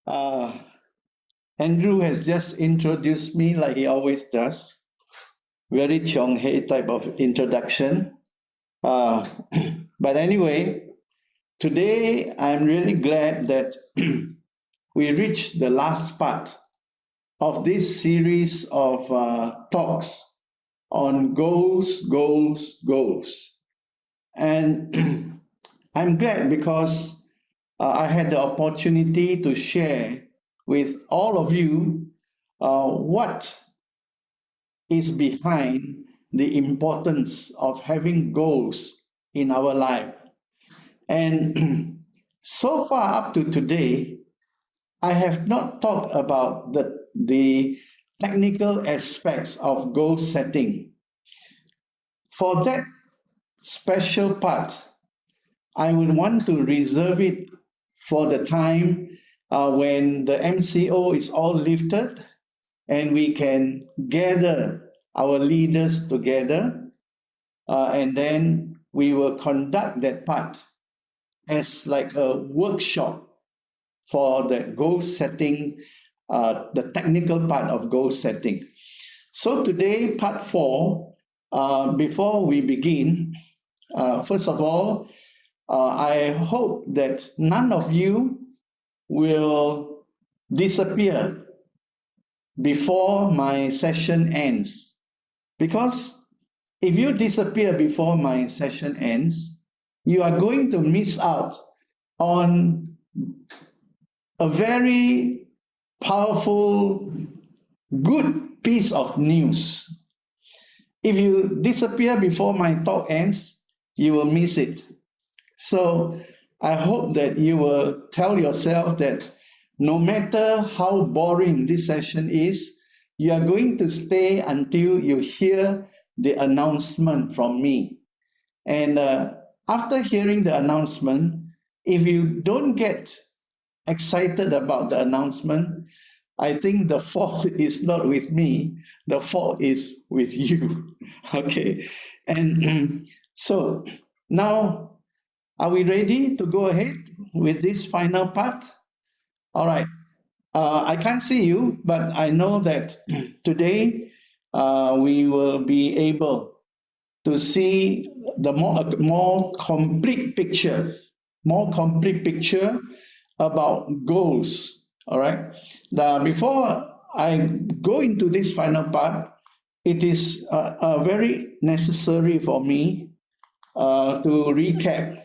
Uh, Andrew has just introduced me like he always does. Very Chong Hei type of introduction. Uh, but anyway, today I'm really glad that we reached the last part of this series of talks on goals, goals, goals. And I'm glad because I had the opportunity to share with all of you what is behind the importance of having goals in our life. And so far up to today, I have not talked about the technical aspects of goal setting. For that special part, I would want to reserve it for the time when the MCO is all lifted and we can gather our leaders together, and then we will conduct that part as like a workshop for the goal setting, the technical part of goal setting. So today, part 4, before we begin, first of all, I hope that none of you will disappear before my session ends. Because if you disappear before my session ends, you are going to miss out on a very powerful, good piece of news. If you disappear before my talk ends, you will miss it. So I hope that you will tell yourself that no matter how boring this session is, you are going to stay until you hear the announcement from me. And after hearing the announcement, if you don't get excited about the announcement, I think the fault is not with me, the fault is with you. Okay. And so now, are we ready to go ahead with this final part? All right. I can't see you, but I know that today we will be able to see the more complete picture, about goals. All right. Now, before I go into this final part, it is very necessary for me to recap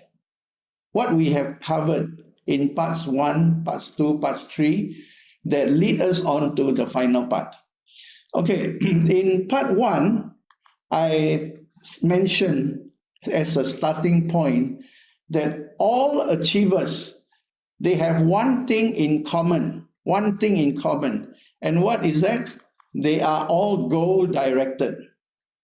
what we have covered in parts 1, parts 2, parts 3 that lead us on to the final part. Okay, in part 1, I mentioned as a starting point that all achievers, they have one thing in common, And what is that? They are all goal directed.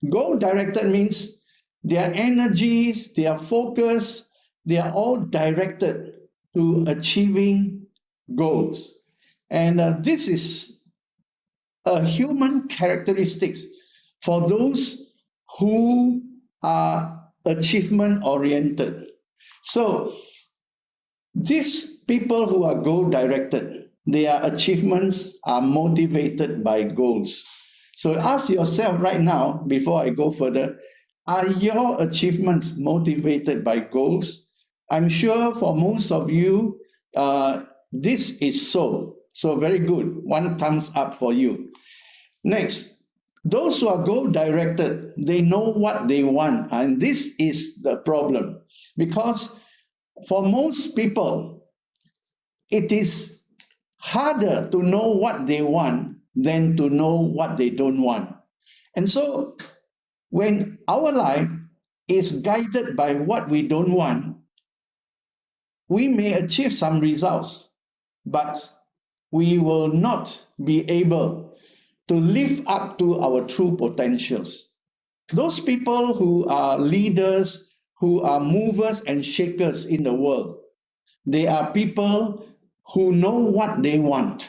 Goal directed means their energies, their focus, they are all directed to achieving goals. And this is a human characteristics for those who are achievement oriented. So these people who are goal directed, their achievements are motivated by goals. So ask yourself right now, before I go further, are your achievements motivated by goals? I'm sure for most of you, this is so. So very good. One thumbs up for you. Next, those who are goal directed, they know what they want. And this is the problem. Because for most people, it is harder to know what they want than to know what they don't want. And so when our life is guided by what we don't want, we may achieve some results, but we will not be able to live up to our true potentials. Those people who are leaders, who are movers and shakers in the world, they are people who know what they want.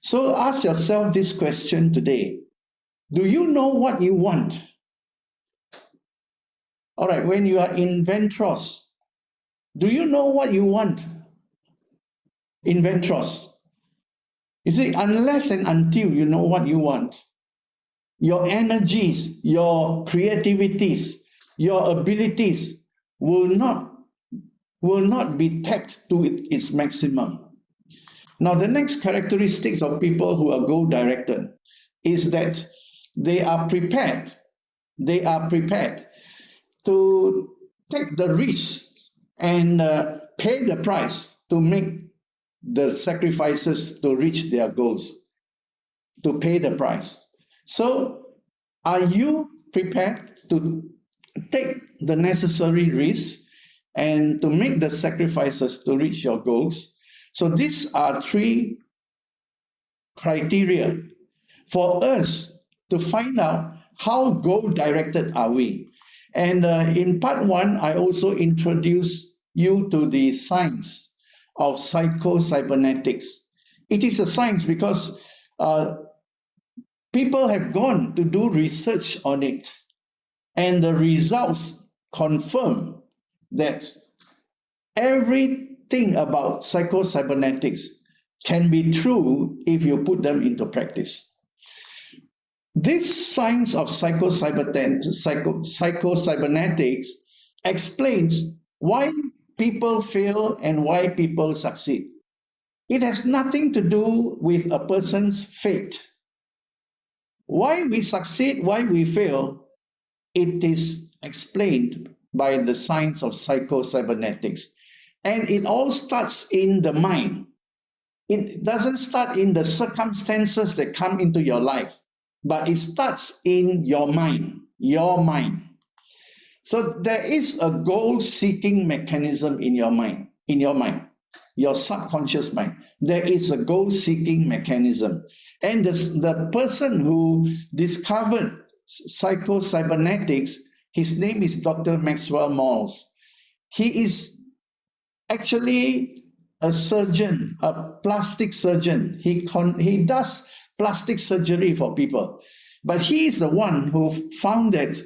So ask yourself this question today. Do you know what you want? All right, when you are in Ventros, do you know what you want in Ventros? You see, unless and until you know what you want, your energies, your creativities, your abilities will not be tapped to its maximum. Now, the next characteristics of people who are goal-directed is that they are prepared. They are prepared to take the risk and pay the price to make the sacrifices to reach their goals, to pay the price. So, are you prepared to take the necessary risks and to make the sacrifices to reach your goals? So these are three criteria for us to find out how goal-directed are we. And in part one, I also introduced you to the science of psycho-cybernetics. It is a science because people have gone to do research on it, and the results confirm that everything about psycho-cybernetics can be true if you put them into practice. This science of psycho-cybernetics explains why people fail and why people succeed. It has nothing to do with a person's fate. Why we succeed, why we fail, it is explained by the science of psycho-cybernetics. And it all starts in the mind. It doesn't start in the circumstances that come into your life, but it starts in your mind, So there is a goal-seeking mechanism in your mind, your subconscious mind. There is a goal-seeking mechanism. And the person who discovered psycho-cybernetics, his name is Dr. Maxwell Maltz. He is actually a surgeon, a plastic surgeon. He does plastic surgery for people. But he is the one who found that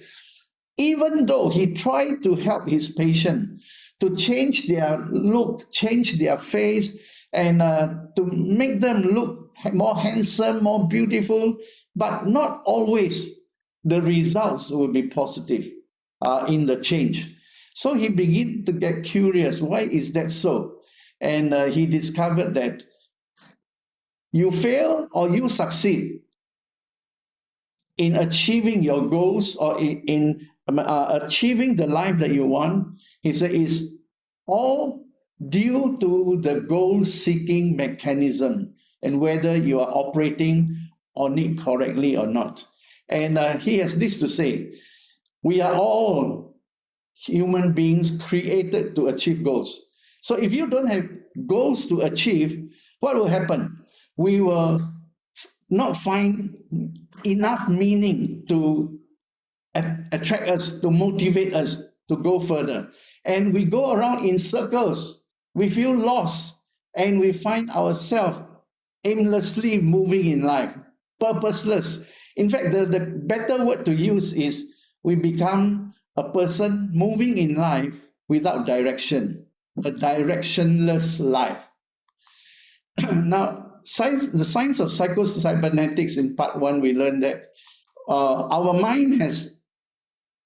even though he tried to help his patient to change their look, change their face, and to make them look more handsome, more beautiful, but not always the results will be positive in the change. So he began to get curious, why is that so? And he discovered that you fail or you succeed in achieving your goals or in achieving the life that you want. He said it's all due to the goal-seeking mechanism and whether you are operating on it correctly or not. And he has this to say: we are all human beings created to achieve goals. So if you don't have goals to achieve, what will happen? We will not find enough meaning to attract us, to motivate us to go further. And we go around in circles. We feel lost and we find ourselves aimlessly moving in life, purposeless. In fact, the better word to use is we become a person moving in life without direction, a directionless life. Now, the science of psycho-cybernetics, in part one, we learned that our mind has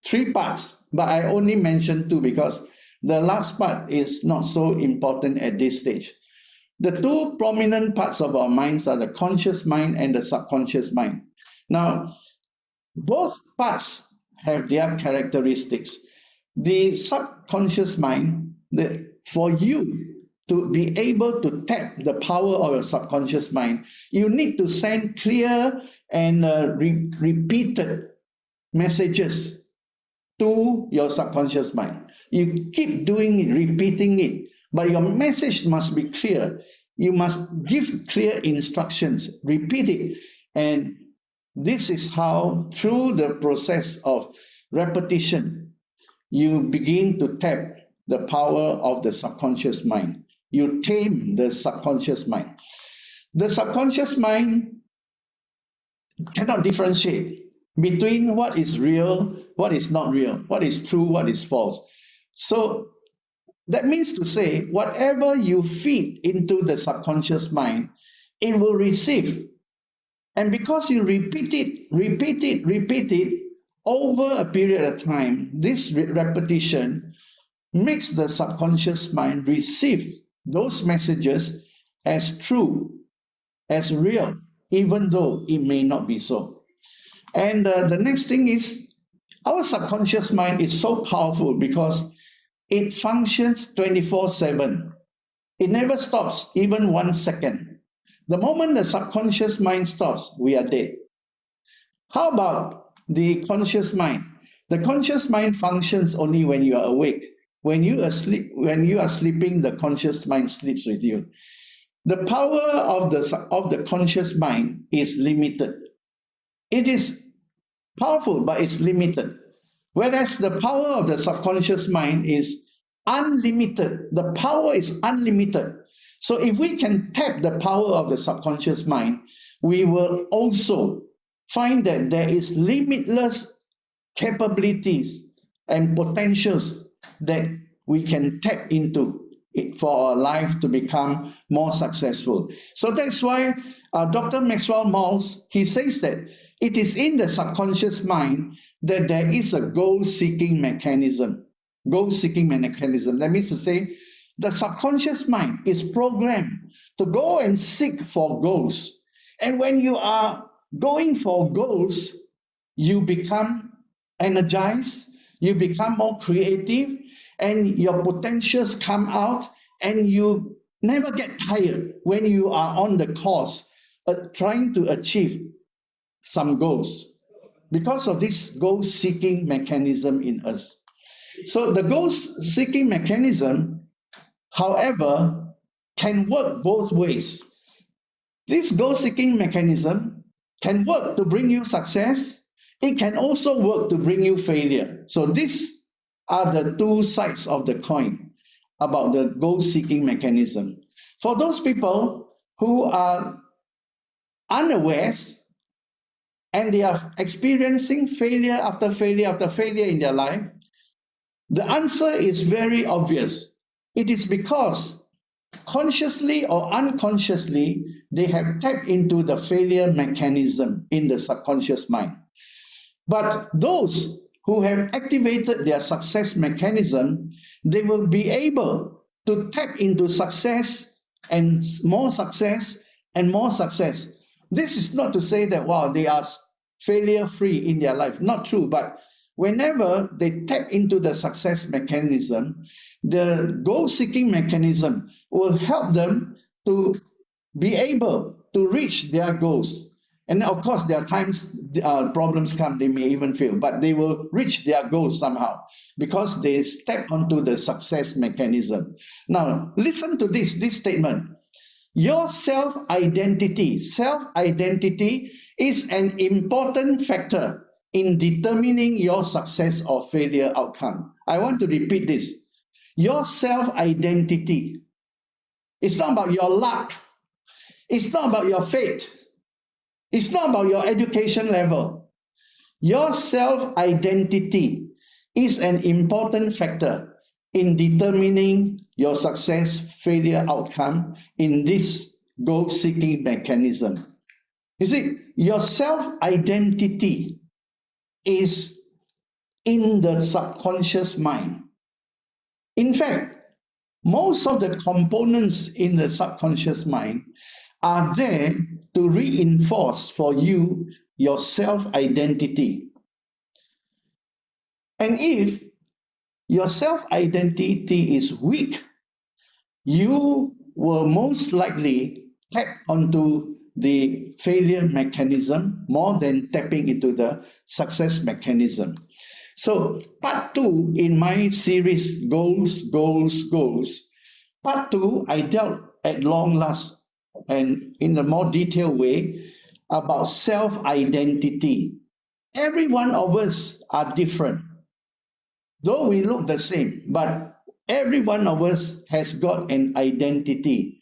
three parts, but I only mentioned two because the last part is not so important at this stage. The two prominent parts of our minds are the conscious mind and the subconscious mind. Now, both parts have their characteristics. The subconscious mind, for you to be able to tap the power of your subconscious mind, you need to send clear and repeated messages to your subconscious mind. You keep doing it, repeating it, but your message must be clear. You must give clear instructions, repeat it. And this is how, through the process of repetition, you begin to tap the power of the subconscious mind. You tame the subconscious mind. The subconscious mind cannot differentiate between what is real, what is not real, what is true, what is false. So that means to say, whatever you feed into the subconscious mind, it will receive. And because you repeat it over a period of time, this repetition makes the subconscious mind receive those messages as true, as real, even though it may not be so. And the next thing is, our subconscious mind is so powerful because it functions 24/7. It never stops, even 1 second. The moment the subconscious mind stops, we are dead. How about the conscious mind? The conscious mind functions only when you are awake. When you are sleeping, the conscious mind sleeps with you. The power of the conscious mind is limited. It is powerful, but it's limited. Whereas the power of the subconscious mind is unlimited. The power is unlimited. So if we can tap the power of the subconscious mind, we will also find that there is limitless capabilities and potentials that we can tap into for our life to become more successful. So that's why Dr. Maxwell Maltz, he says that it is in the subconscious mind that there is a goal-seeking mechanism. Goal-seeking mechanism. That means to say, the subconscious mind is programmed to go and seek for goals. And when you are going for goals, you become energized, you become more creative, and your potentials come out, and you never get tired when you are on the course trying to achieve some goals because of this goal-seeking mechanism in us. So the goal-seeking mechanism, however, can work both ways. This goal-seeking mechanism can work to bring you success. It can also work to bring you failure. So these are the two sides of the coin about the goal-seeking mechanism. For those people who are unawares and they are experiencing failure after failure after failure in their life, the answer is very obvious. It is because consciously or unconsciously, they have tapped into the failure mechanism in the subconscious mind. But those who have activated their success mechanism, they will be able to tap into success and more success and more success. This is not to say that, wow, they are failure-free in their life. Not true, but whenever they tap into the success mechanism, the goal-seeking mechanism will help them to be able to reach their goals. And of course, there are times problems come, they may even fail, but they will reach their goals somehow because they step onto the success mechanism. Now, listen to this statement. Your self-identity is an important factor in determining your success or failure outcome. I want to repeat this. Your self-identity. It's not about your luck. It's not about your fate. It's not about your education level. Your self-identity is an important factor in determining your success, failure outcome in this goal-seeking mechanism. You see, your self-identity is in the subconscious mind. In fact, most of the components in the subconscious mind are there to reinforce for you your self-identity. And if your self-identity is weak, you will most likely tap onto the failure mechanism more than tapping into the success mechanism. So part 2 in my series, Goals. Part 2, I dealt at long last and in a more detailed way about self-identity. Every one of us are different. Though we look the same, but every one of us has got an identity.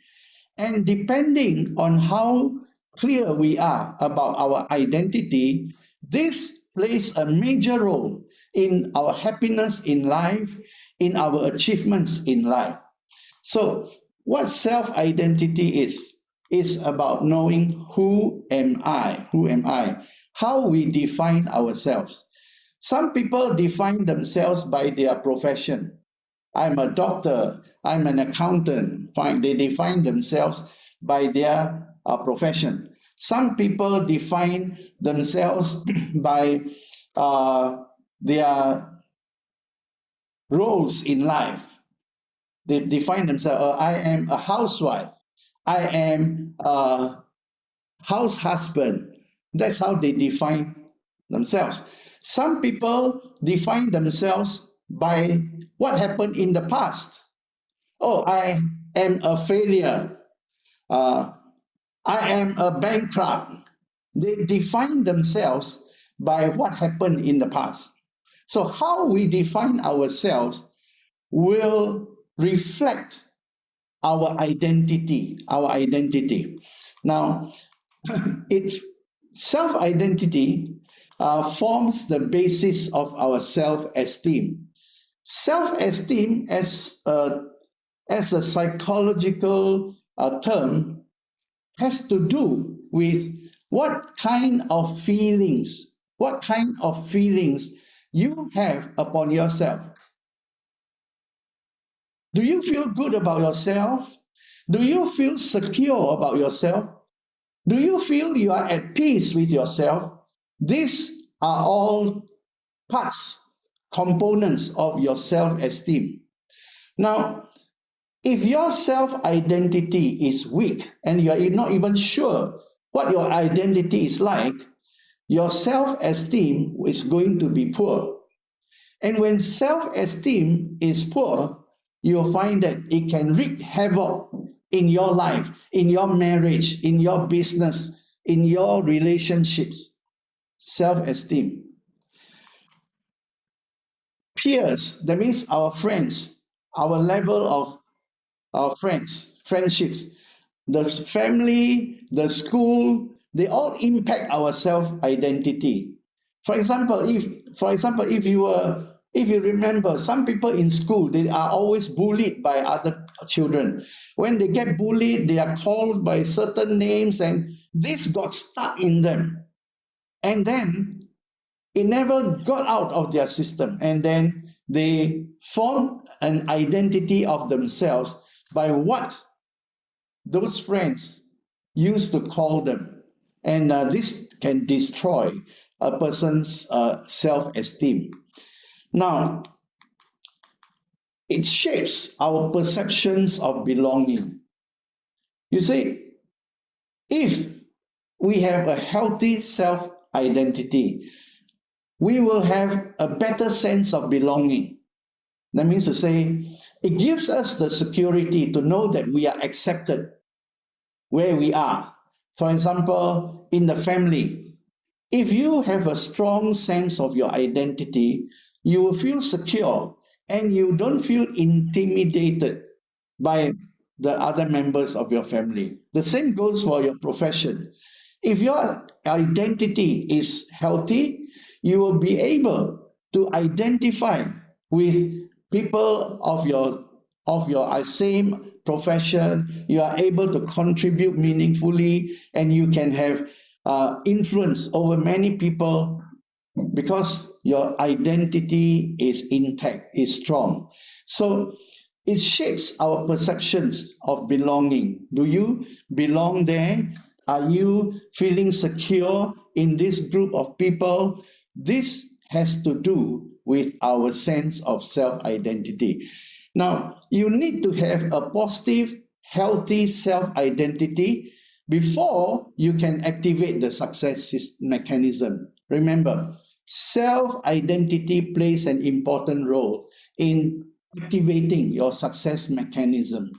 And depending on how clear we are about our identity, this plays a major role in our happiness in life, in our achievements in life. So what self-identity is? It's about knowing who am I? Who am I? How we define ourselves. Some people define themselves by their profession. I'm a doctor, I'm an accountant. Fine, they define themselves by their profession. Some people define themselves by their roles in life. They define themselves, I am a housewife, I am a house husband. That's how they define themselves. Some people define themselves by what happened in the past. Oh, I am a failure. Uh, I am a bankrupt. They define themselves by what happened in the past. So, how we define ourselves will reflect our identity. Our identity. Now, it self-identity forms the basis of our self-esteem. Self-esteem, as a psychological term, has to do with what kind of feelings you have upon yourself. Do you feel good about yourself? Do you feel secure about yourself? Do you feel you are at peace with yourself? These are all parts, components of your self-esteem. Now, if your self-identity is weak and you are not even sure what your identity is like, your self-esteem is going to be poor. And when self-esteem is poor, you'll find that it can wreak havoc in your life, in your marriage, in your business, in your relationships. Self-esteem. Peers, that means our friends, our level of our friendships, the family, the school, they all impact our self-identity. If you remember, some people in school, they are always bullied by other children. When they get bullied, they are called by certain names, and this got stuck in them. And then it never got out of their system. And then they form an identity of themselves by what those friends used to call them. And this can destroy a person's self-esteem. Now, it shapes our perceptions of belonging. You see, if we have a healthy self-identity, we will have a better sense of belonging. That means to say, it gives us the security to know that we are accepted where we are. For example, in the family, if you have a strong sense of your identity, you will feel secure and you don't feel intimidated by the other members of your family. The same goes for your profession. If your identity is healthy, you will be able to identify with people of your same profession. You are able to contribute meaningfully, and you can have influence over many people because your identity is intact, is strong. So it shapes our perceptions of belonging. Do you belong there? Are you feeling secure in this group of people? This has to do with our sense of self-identity. Now, you need to have a positive, healthy self-identity before you can activate the success mechanism. Remember, self-identity plays an important role in activating your success mechanism.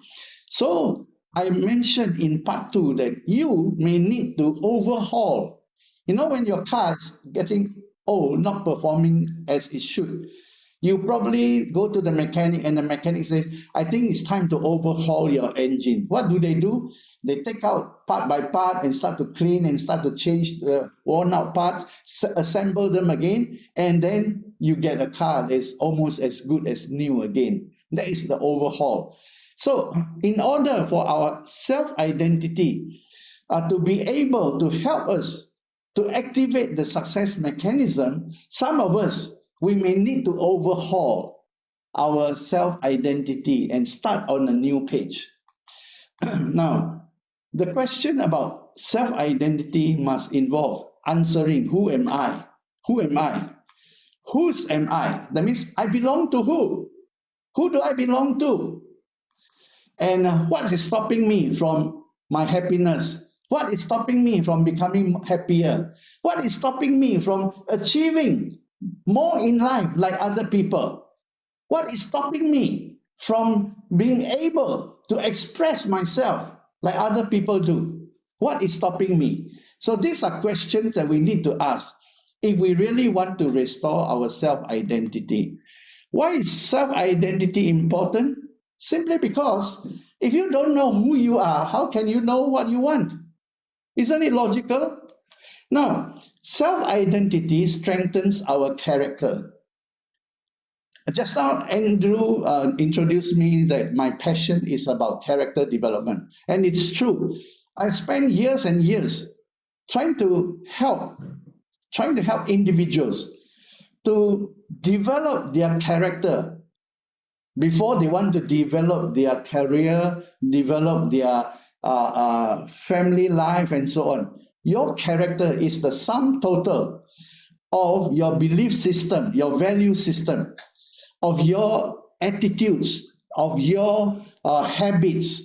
So I mentioned in part 2 that you may need to overhaul. You know, when your car is getting old, not performing as it should, you probably go to the mechanic and the mechanic says, I think it's time to overhaul your engine. What do? They take out part by part and start to clean and start to change the worn out parts, assemble them again, and then you get a car that's almost as good as new again. That is the overhaul. So in order for our self-identity to be able to help us to activate the success mechanism, some of us, we may need to overhaul our self-identity and start on a new page. Now, the question about self-identity must involve answering, who am I? Who am I? Whose am I? That means I belong to who? Who do I belong to? And what is stopping me from my happiness? What is stopping me from becoming happier? What is stopping me from achieving more in life like other people? What is stopping me from being able to express myself like other people do? What is stopping me? So these are questions that we need to ask if we really want to restore our self-identity. Why is self-identity important? Simply because if you don't know who you are, how can you know what you want? Isn't it logical? Now, self-identity strengthens our character. Just now, Andrew introduced me that my passion is about character development. And it is true. I spent years and years trying to help individuals to develop their character before they want to develop their career, develop their family life, and so on. Your character is the sum total of your belief system, your value system, of your attitudes, of your habits.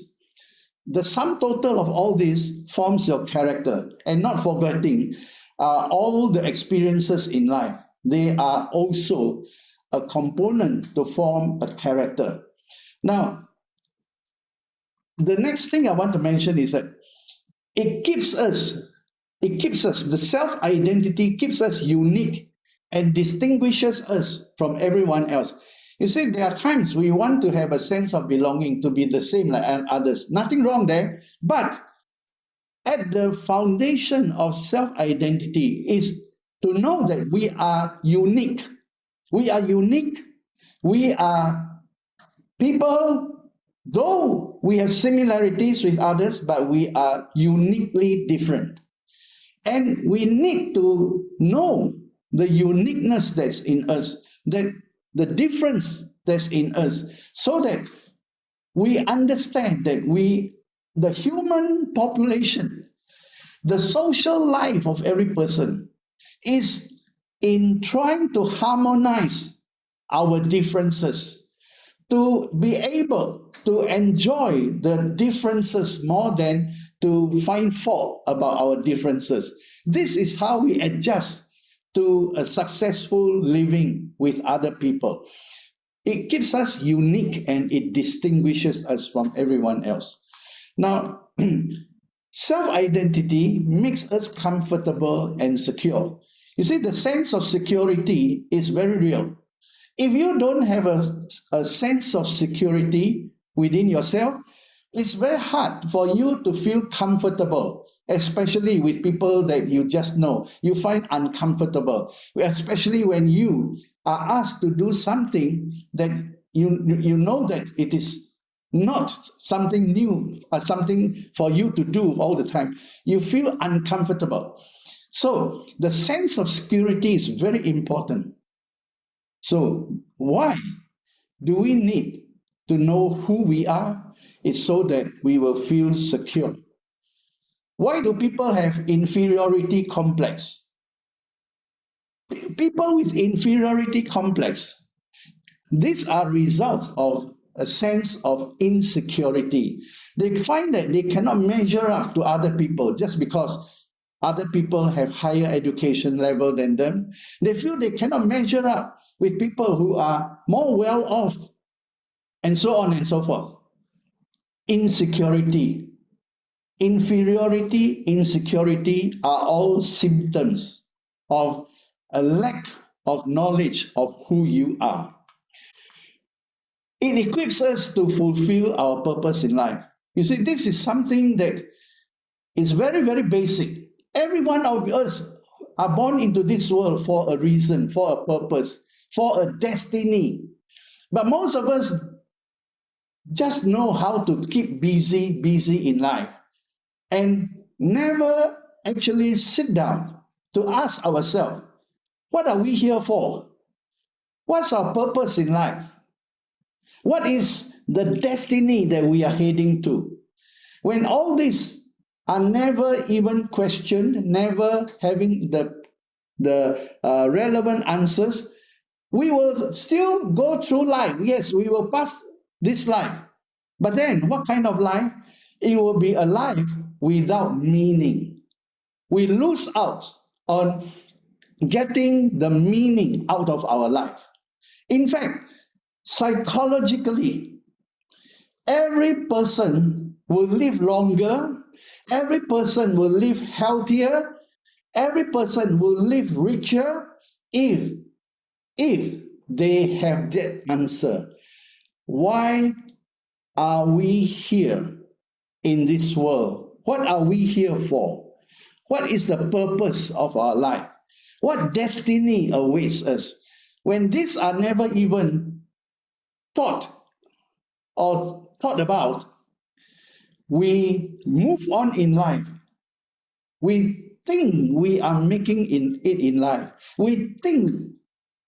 The sum total of all this forms your character, and not forgetting all the experiences in life. They are also a component to form a character. Now, the next thing I want to mention is that the self-identity keeps us unique and distinguishes us from everyone else. You see, there are times we want to have a sense of belonging, to be the same like others. Nothing wrong there. But at the foundation of self-identity is to know that we are unique. We are unique. We are people, though we have similarities with others, but we are uniquely different. And we need to know the uniqueness that's in us, that the difference that's in us, so that we understand that the human population, the social life of every person is in trying to harmonize our differences, to be able to enjoy the differences more than to find fault about our differences. This is how we adjust to a successful living with other people. It keeps us unique and it distinguishes us from everyone else. Now, self-identity makes us comfortable and secure. You see, the sense of security is very real. If you don't have a sense of security within yourself, it's very hard for you to feel comfortable, especially with people that you just know. You find uncomfortable, especially when you are asked to do something that you know that it is not something new or something for you to do all the time. You feel uncomfortable. So the sense of security is very important. So why do we need to know who we are? It's so that we will feel secure. Why do people have inferiority complex? People with inferiority complex, these are results of a sense of insecurity. They find that they cannot measure up to other people just because other people have higher education level than them. They feel they cannot measure up with people who are more well off, and so on and so forth. Insecurity, inferiority, insecurity are all symptoms of a lack of knowledge of who you are. It equips us to fulfill our purpose in life. You see, this is something that is very, very basic. Every one of us are born into this world for a reason, for a purpose, for a destiny. But most of us just know how to keep busy in life and never actually sit down to ask ourselves, what are we here for? What's our purpose in life? What is the destiny that we are heading to? When all these are never even questioned, never having the relevant answers, we will still go through life. Yes, we will pass this life. But then, what kind of life? It will be a life without meaning. We lose out on getting the meaning out of our life. In fact, psychologically, every person will live longer, every person will live healthier, every person will live richer if they have that answer. Why are we here in this world? What are we here for? What is the purpose of our life? What destiny awaits us? When these are never even thought about, we move on in life. We think we are making it in life. We think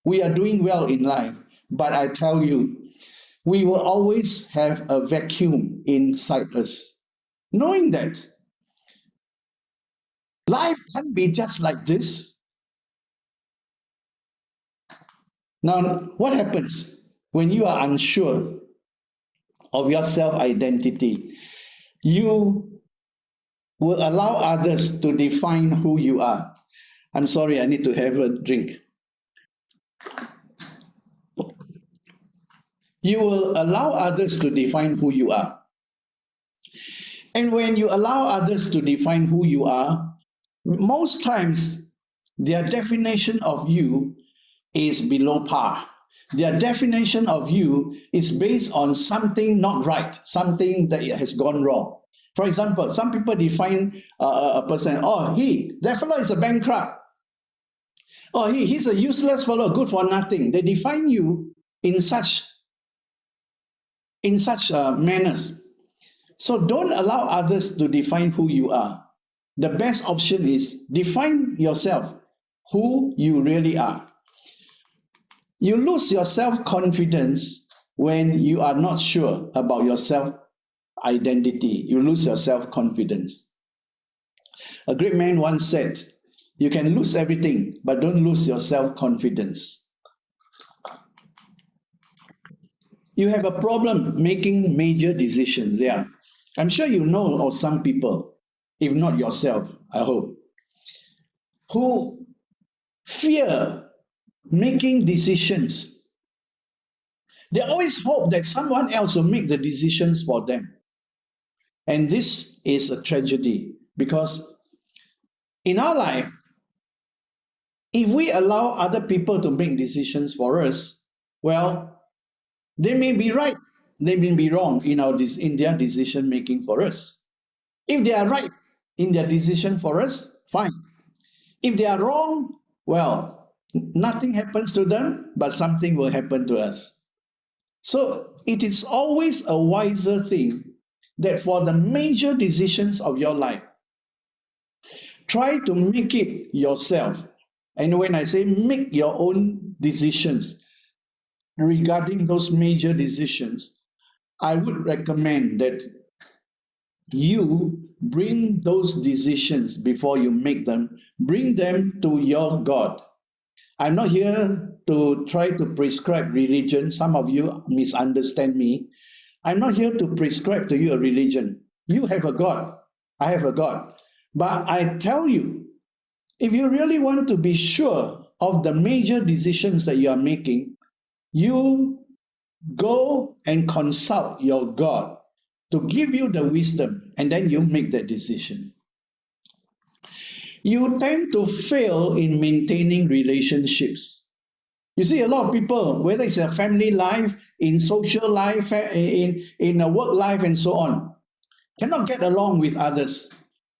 we are doing well in life. But I tell you, we will always have a vacuum inside us. Knowing that life can't be just like this. Now, what happens when you are unsure of your self-identity? You will allow others to define who you are. I'm sorry, I need to have a drink. You will allow others to define who you are. And when you allow others to define who you are, most times their definition of you is below par. Their definition of you is based on something not right, something that has gone wrong. For example, some people define a person, oh, that fellow is a bankrupt. Oh, he's a useless fellow, good for nothing. They define you in such manners. So don't allow others to define who you are. The best option is define yourself, who you really are. You lose your self-confidence when you are not sure about your self-identity. You lose your self-confidence. A great man once said, you can lose everything, but don't lose your self-confidence. You have a problem making major decisions. Yeah. I'm sure you know of some people, if not yourself, I hope, who fear making decisions. They always hope that someone else will make the decisions for them. And this is a tragedy because in our life, if we allow other people to make decisions for us, well, they may be right, they may be wrong in their decision making for us. If they are right in their decision for us, fine. If they are wrong, well, nothing happens to them, but something will happen to us. So it is always a wiser thing that for the major decisions of your life, try to make it yourself. And when I say make your own decisions regarding those major decisions, I would recommend that you bring those decisions before you make them, bring them to your God. I'm not here to try to prescribe religion. Some of you misunderstand me. I'm not here to prescribe to you a religion. You have a God. I have a God. But I tell you, if you really want to be sure of the major decisions that you are making, you go and consult your God to give you the wisdom, and then you make that decision. You tend to fail in maintaining relationships. You see, a lot of people, whether it's a family life, in social life, in a work life, and so on, cannot get along with others,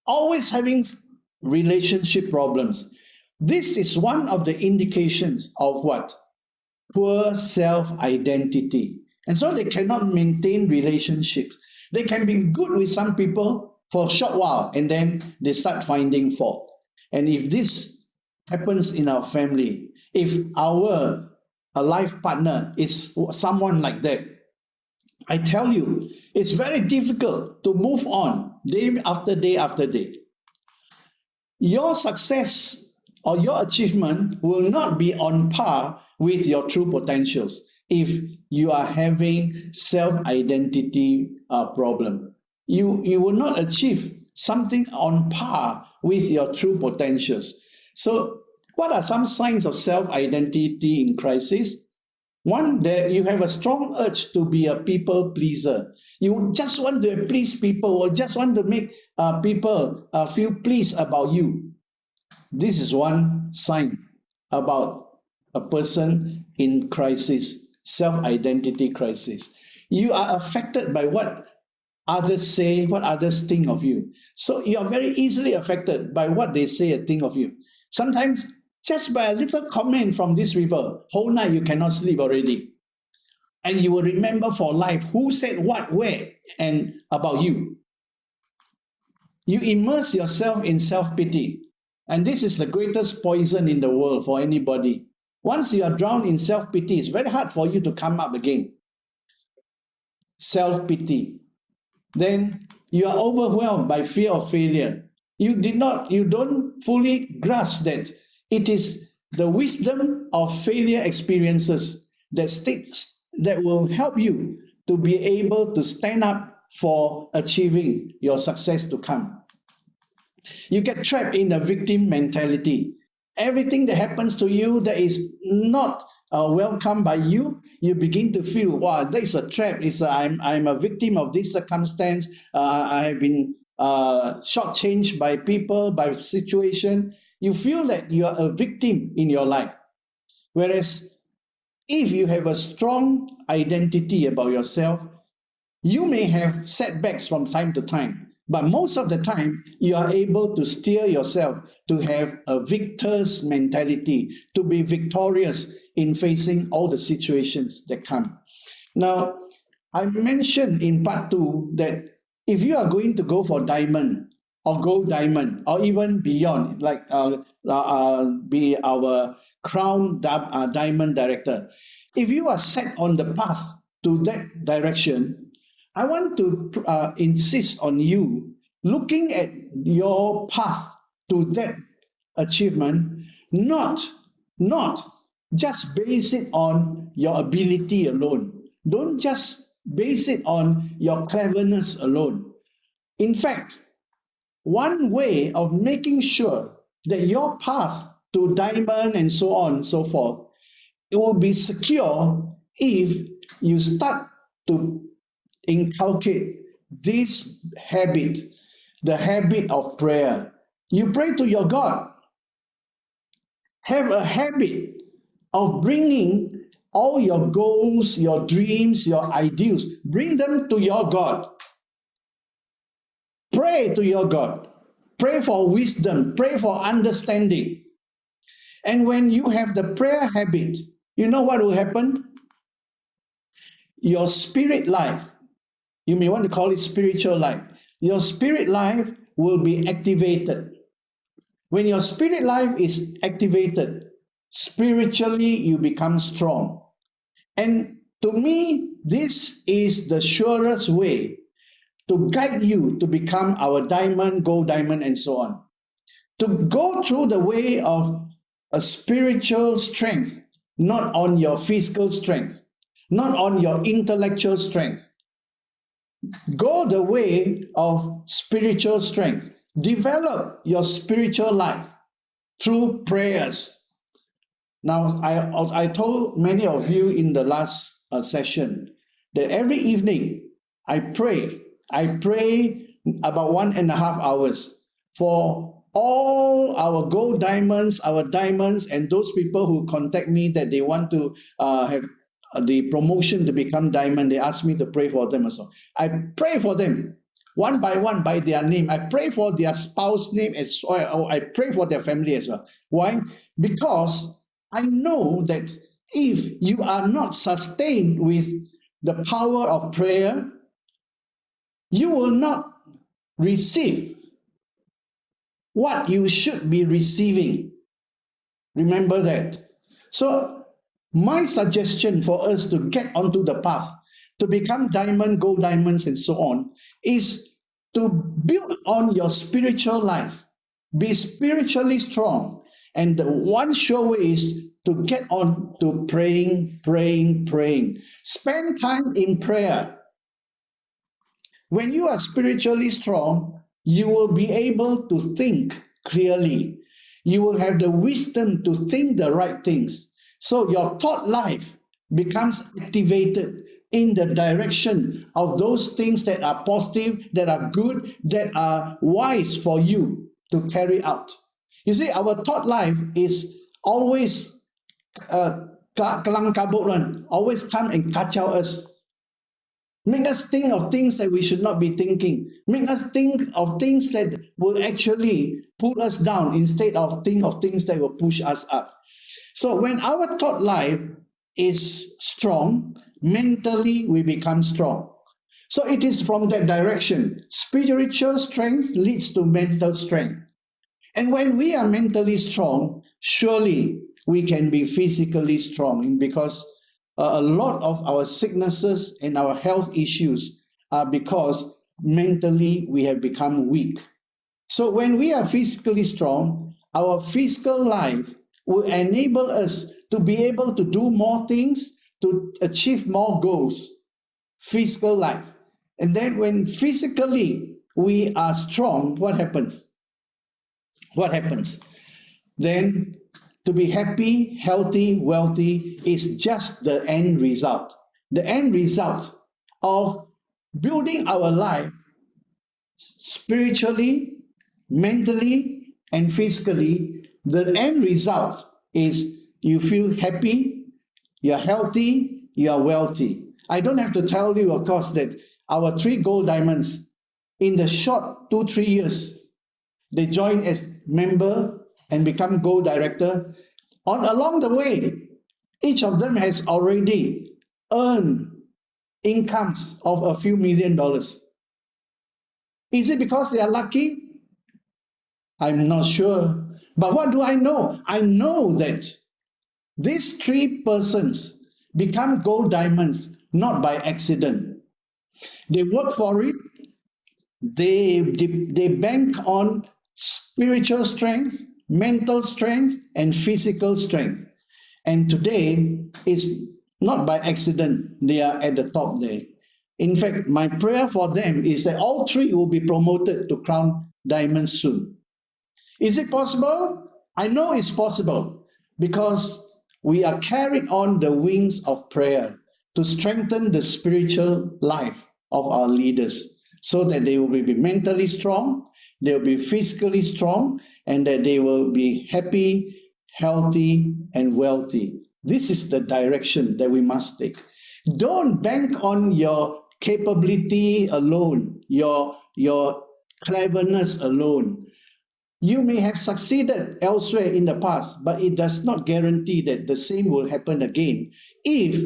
always having relationship problems. This is one of the indications of what? Poor self-identity. And so they cannot maintain relationships. They can be good with some people for a short while, and then they start finding fault. And if this happens in our family, if our a life partner is someone like that, I tell you, it's very difficult to move on day after day after day. Your success or your achievement will not be on par with your true potentials if you are having self-identity problem. You will not achieve something on par with your true potentials. So what are some signs of self-identity in crisis? One, that you have a strong urge to be a people pleaser. You just want to please people, or just want to make people feel pleased about you. This is one sign about a person in crisis, self-identity crisis. You are affected by what others say, what others think of you. So you are very easily affected by what they say and think of you. Sometimes just by a little comment from these people, whole night you cannot sleep already. And you will remember for life who said what, where, and about you. You immerse yourself in self-pity. And this is the greatest poison in the world for anybody. Once you are drowned in self-pity, it's very hard for you to come up again. Self-pity. Then you are overwhelmed by fear of failure. You don't fully grasp that it is the wisdom of failure experiences that will help you to be able to stand up for achieving your success to come. You get trapped in a victim mentality. Everything that happens to you that is not welcomed by you, you begin to feel, wow, that's a trap. I'm a victim of this circumstance. I have been shortchanged by people, by situation. You feel that you are a victim in your life. Whereas if you have a strong identity about yourself, you may have setbacks from time to time, but most of the time, you are able to steer yourself to have a victor's mentality, to be victorious in facing all the situations that come. Now, I mentioned in part 2 that if you are going to go for diamond or gold diamond or even beyond, like be our crown diamond director, if you are set on the path to that direction, I want to insist on you looking at your path to that achievement, not just base it on your ability alone. Don't just base it on your cleverness alone. In fact, one way of making sure that your path to diamond and so on and so forth, it will be secure if you start to inculcate this habit, the habit of prayer. You pray to your God. Have a habit of bringing all your goals, your dreams, your ideals, bring them to your God. Pray to your God. Pray for wisdom. Pray for understanding. And when you have the prayer habit, you know what will happen? Your spirit life, you may want to call it spiritual life, your spirit life will be activated. When your spirit life is activated, spiritually you become strong. And to me, this is the surest way to guide you to become our diamond, gold diamond, and so on. To go through the way of a spiritual strength, not on your physical strength, not on your intellectual strength. Go the way of spiritual strength. Develop your spiritual life through prayers. Now, I told many of you in the last session that every evening I pray. I pray about 1.5 hours for all our gold diamonds, our diamonds, and those people who contact me that they want to have the promotion to become diamond. They ask me to pray for them also. I pray for them one by one by their name. I pray for their spouse name as well. I pray for their family as well. Why? Because I know that if you are not sustained with the power of prayer, you will not receive what you should be receiving. Remember that. So my suggestion for us to get onto the path, to become diamond, gold diamonds, and so on, is to build on your spiritual life. Be spiritually strong. And the one sure way is to get on to praying, praying, praying. Spend time in prayer. When you are spiritually strong, you will be able to think clearly. You will have the wisdom to think the right things. So your thought life becomes activated in the direction of those things that are positive, that are good, that are wise for you to carry out. You see, our thought life is always kelang kabut one, always come and kacau us. Make us think of things that we should not be thinking. Make us think of things that will actually pull us down instead of think of things that will push us up. So when our thought life is strong, mentally we become strong. So it is from that direction. Spiritual strength leads to mental strength. And when we are mentally strong, surely we can be physically strong, because a lot of our sicknesses and our health issues are because mentally we have become weak. So when we are physically strong, our physical life will enable us to be able to do more things, to achieve more goals. Physical life. And then when physically we are strong, what happens? What happens? Then to be happy, healthy, wealthy is just the end result. The end result of building our life spiritually, mentally, and physically. The end result is you feel happy, you're healthy, you're wealthy. I don't have to tell you, of course, that our 3 gold diamonds, in the short 2-3 years, they join as member and become gold director. Along the way, each of them has already earned incomes of a few $1,000,000. Is it because they are lucky? I'm not sure. But what do I know? I know that these 3 persons become gold diamonds not by accident. They work for it. They bank on spiritual strength, mental strength, and physical strength. And today, it's not by accident they are at the top there. In fact, my prayer for them is that all 3 will be promoted to crown diamonds soon. Is it possible? I know it's possible, because we are carried on the wings of prayer to strengthen the spiritual life of our leaders, so that they will be mentally strong, they will be physically strong, and that they will be happy, healthy, and wealthy. This is the direction that we must take. Don't bank on your capability alone, your cleverness alone. You may have succeeded elsewhere in the past, but it does not guarantee that the same will happen again, if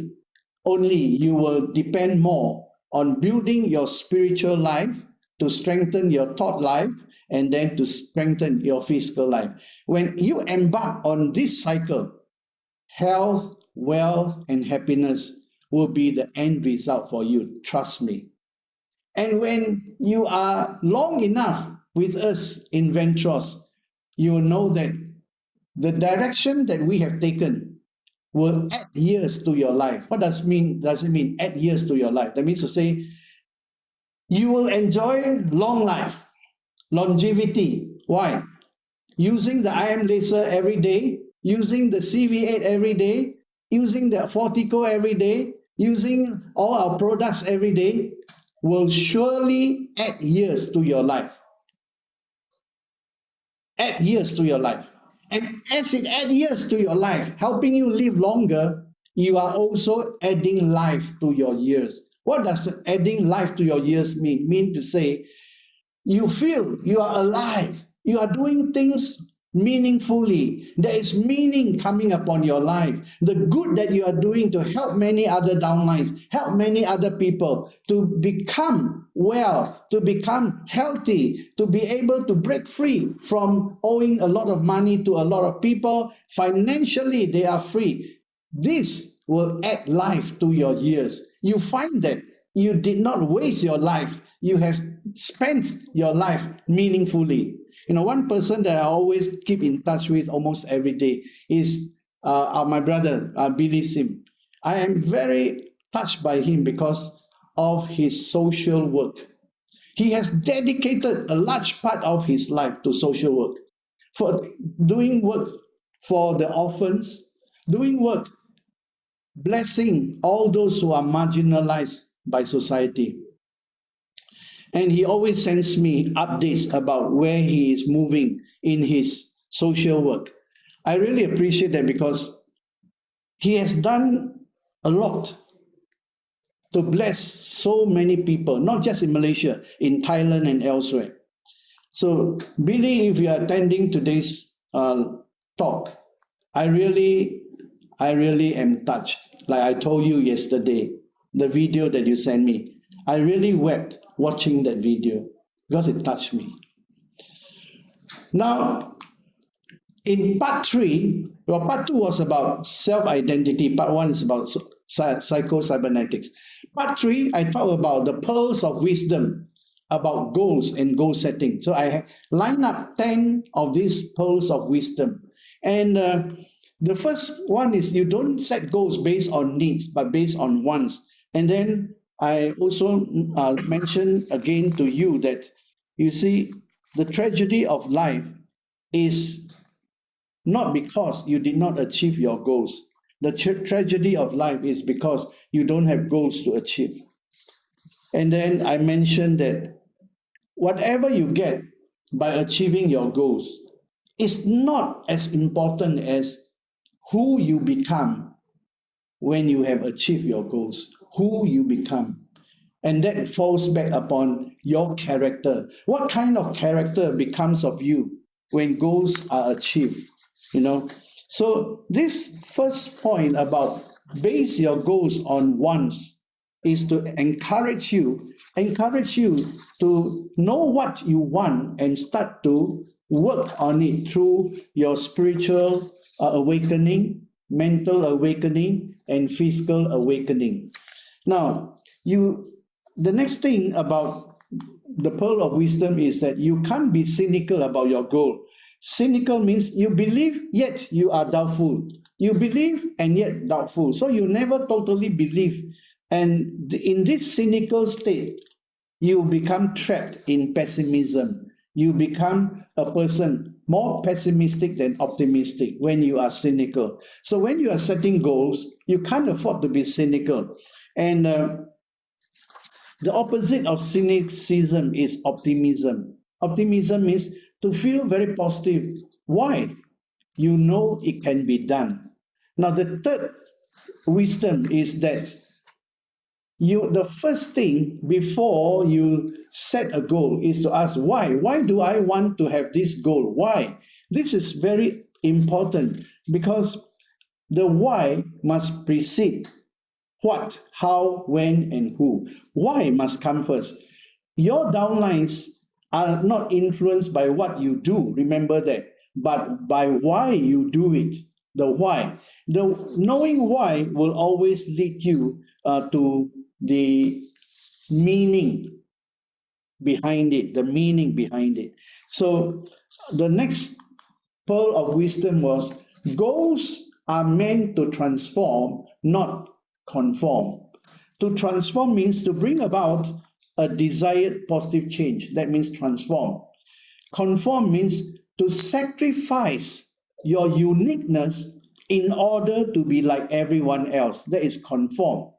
only you will depend more on building your spiritual life to strengthen your thought life, and then to strengthen your physical life. When you embark on this cycle, health, wealth, and happiness will be the end result for you. Trust me. And when you are long enough with us in Ventros, you will know that the direction that we have taken will add years to your life. What does it mean add years to your life? That means to say you will enjoy long life, longevity. Why? Using the IM laser every day, using the CV8 every day, using the Fortico every day, using all our products every day, will surely add years to your life. Add years to your life. And as it adds years to your life, helping you live longer, you are also adding life to your years. What does adding life to your years mean? Mean to say, you feel you are alive. You are doing things meaningfully. There is meaning coming upon your life. The good that you are doing to help many other downlines, help many other people to become well, to become healthy, to be able to break free from owing a lot of money to a lot of people. Financially, they are free. This will add life to your years. You find that you did not waste your life. You have spent your life meaningfully. One person that I always keep in touch with almost every day is my brother, Billy Sim. I am very touched by him because of his social work. He has dedicated a large part of his life to social work, for doing work for the orphans, doing work blessing all those who are marginalized by society. And he always sends me updates about where he is moving in his social work. I really appreciate that because he has done a lot to bless so many people, not just in Malaysia, in Thailand and elsewhere. So, Billy, if you are attending today's talk, I really am touched. Like I told you yesterday, the video that you sent me, I really wept watching that video because it touched me. Now, in part 3, part 2 was about self-identity. Part 1 is about psycho-cybernetics. Part 3, I talk about the pearls of wisdom, about goals and goal setting. So I line up 10 of these pearls of wisdom. And the first one is you don't set goals based on needs, but based on wants. And then I also mention again to you that, you see, the tragedy of life is not because you did not achieve your goals. The tragedy of life is because you don't have goals to achieve. And then I mentioned that whatever you get by achieving your goals is not as important as who you become when you have achieved your goals, who you become. And that falls back upon your character. What kind of character becomes of you when goals are achieved? So this first point about base your goals on wants is to encourage you to know what you want and start to work on it through your spiritual awakening, mental awakening, and physical awakening. Now, the next thing about the pearl of wisdom is that you can't be cynical about your goal. Cynical means you believe, yet you are doubtful. You believe and yet doubtful. So you never totally believe. And in this cynical state, you become trapped in pessimism. You become a person more pessimistic than optimistic when you are cynical. So when you are setting goals, you can't afford to be cynical. And the opposite of cynicism is optimism. Optimism is to feel very positive. Why? You know it can be done. Now, the third wisdom is that the first thing before you set a goal is to ask why. Why do I want to have this goal? Why? This is very important because the why must precede what, how, when, and who. Why must come first. Your downlines are not influenced by what you do, remember that, but by why you do it. The why. The knowing why will always lead you to the meaning behind it, the meaning behind it. So the next pearl of wisdom was goals are meant to transform, not conform. To transform means to bring about a desired positive change. That means transform. Conform means to sacrifice your uniqueness in order to be like everyone else. That is conform.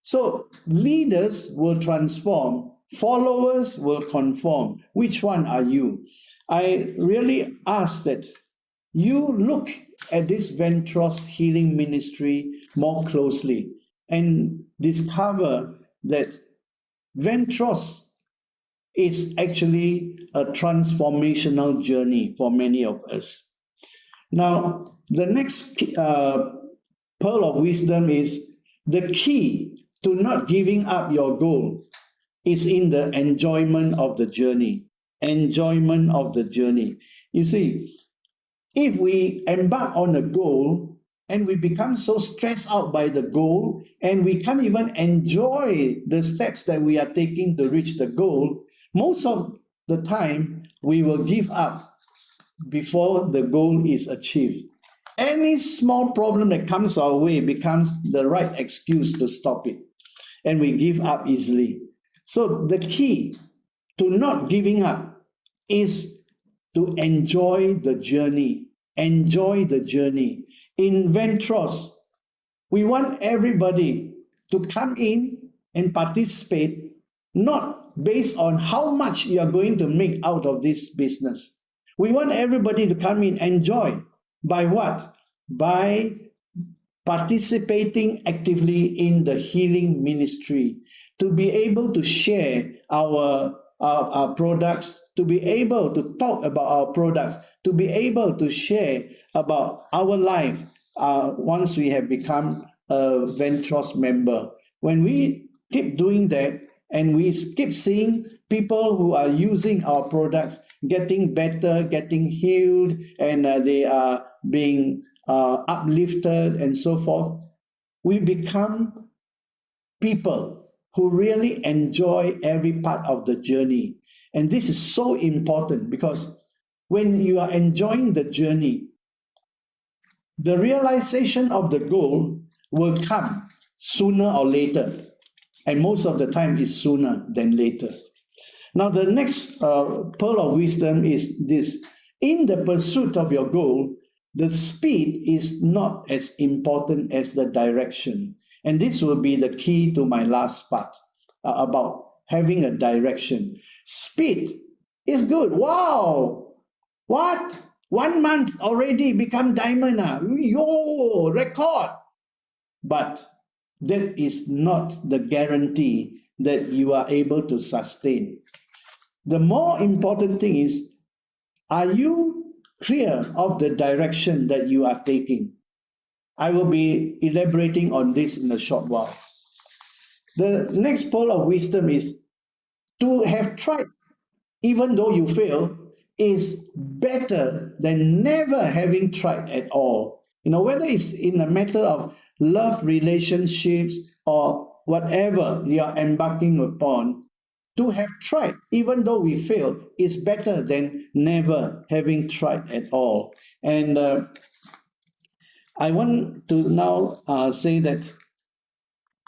So leaders will transform, followers will conform. Which one are you? I really ask that you look at this Ventros Healing Ministry more closely and discover that Ventros is actually a transformational journey for many of us. Now, the next pearl of wisdom is the key to not giving up your goal is in the enjoyment of the journey. Enjoyment of the journey. You see, if we embark on a goal and we become so stressed out by the goal and we can't even enjoy the steps that we are taking to reach the goal, most of the time we will give up before the goal is achieved. Any small problem that comes our way becomes the right excuse to stop it, and we give up easily. So the key to not giving up is to enjoy the journey. Enjoy the journey. In Ventros, we want everybody to come in and participate, not based on how much you are going to make out of this business. We want everybody to come in, enjoy. By what? By participating actively in the healing ministry, to be able to share our products, to be able to talk about our products, to be able to share about our life once we have become a Ventros member. When we keep doing that and we keep seeing people who are using our products getting better, getting healed, and they are being uplifted and so forth, we become people who really enjoy every part of the journey. And this is so important because when you are enjoying the journey, the realization of the goal will come sooner or later. And most of the time is sooner than later. Now, the next pearl of wisdom is this. In the pursuit of your goal, the speed is not as important as the direction. And this will be the key to my last part about having a direction. Speed is good. Wow! What? 1 month already become diamond. Yo, record. But that is not the guarantee that you are able to sustain. The more important thing is, are you clear of the direction that you are taking? I will be elaborating on this in a short while. The next pearl of wisdom is to have tried, even though you fail, is better than never having tried at all. You know, whether it's in a matter of love relationships or whatever you are embarking upon, to have tried, even though we fail, is better than never having tried at all. And I want to now say that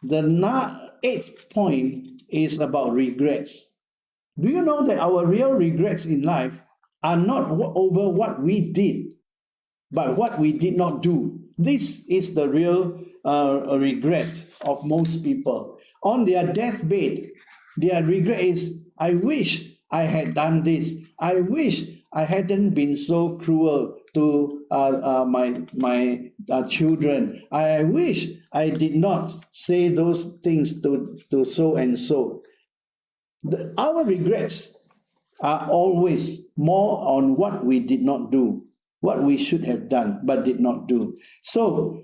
the eighth point is about regrets. Do you know that our real regrets in life are not over what we did, but what we did not do? This is the real regret of most people. On their deathbed, their regret is, I wish I had done this. I wish I hadn't been so cruel to my children. I wish I did not say those things to so and so. Our regrets are always more on what we did not do, what we should have done but did not do. So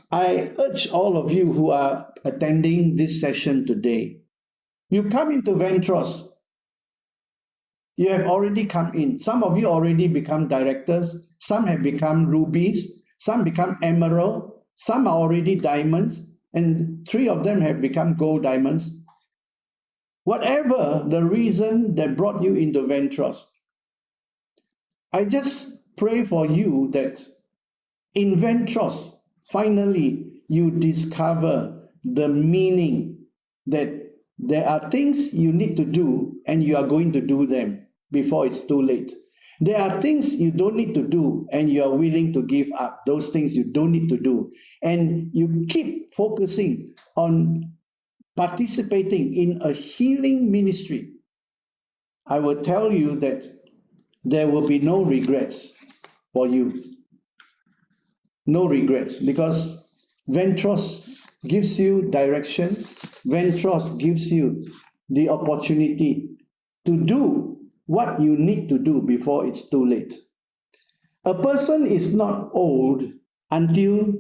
I urge all of you who are attending this session today, you come into Ventros, you have already come in. Some of you already become directors, some have become rubies, some become emerald, some are already diamonds, and 3 of them have become gold diamonds. Whatever the reason that brought you into Ventros, I just pray for you that in Ventros, finally, you discover the meaning that there are things you need to do and you are going to do them before it's too late. There are things you don't need to do and you are willing to give up those things you don't need to do. And you keep focusing on participating in a healing ministry. I will tell you that there will be no regrets for you. No regrets, because Ventros gives you direction. Ventros gives you the opportunity to do what you need to do before it's too late. A person is not old until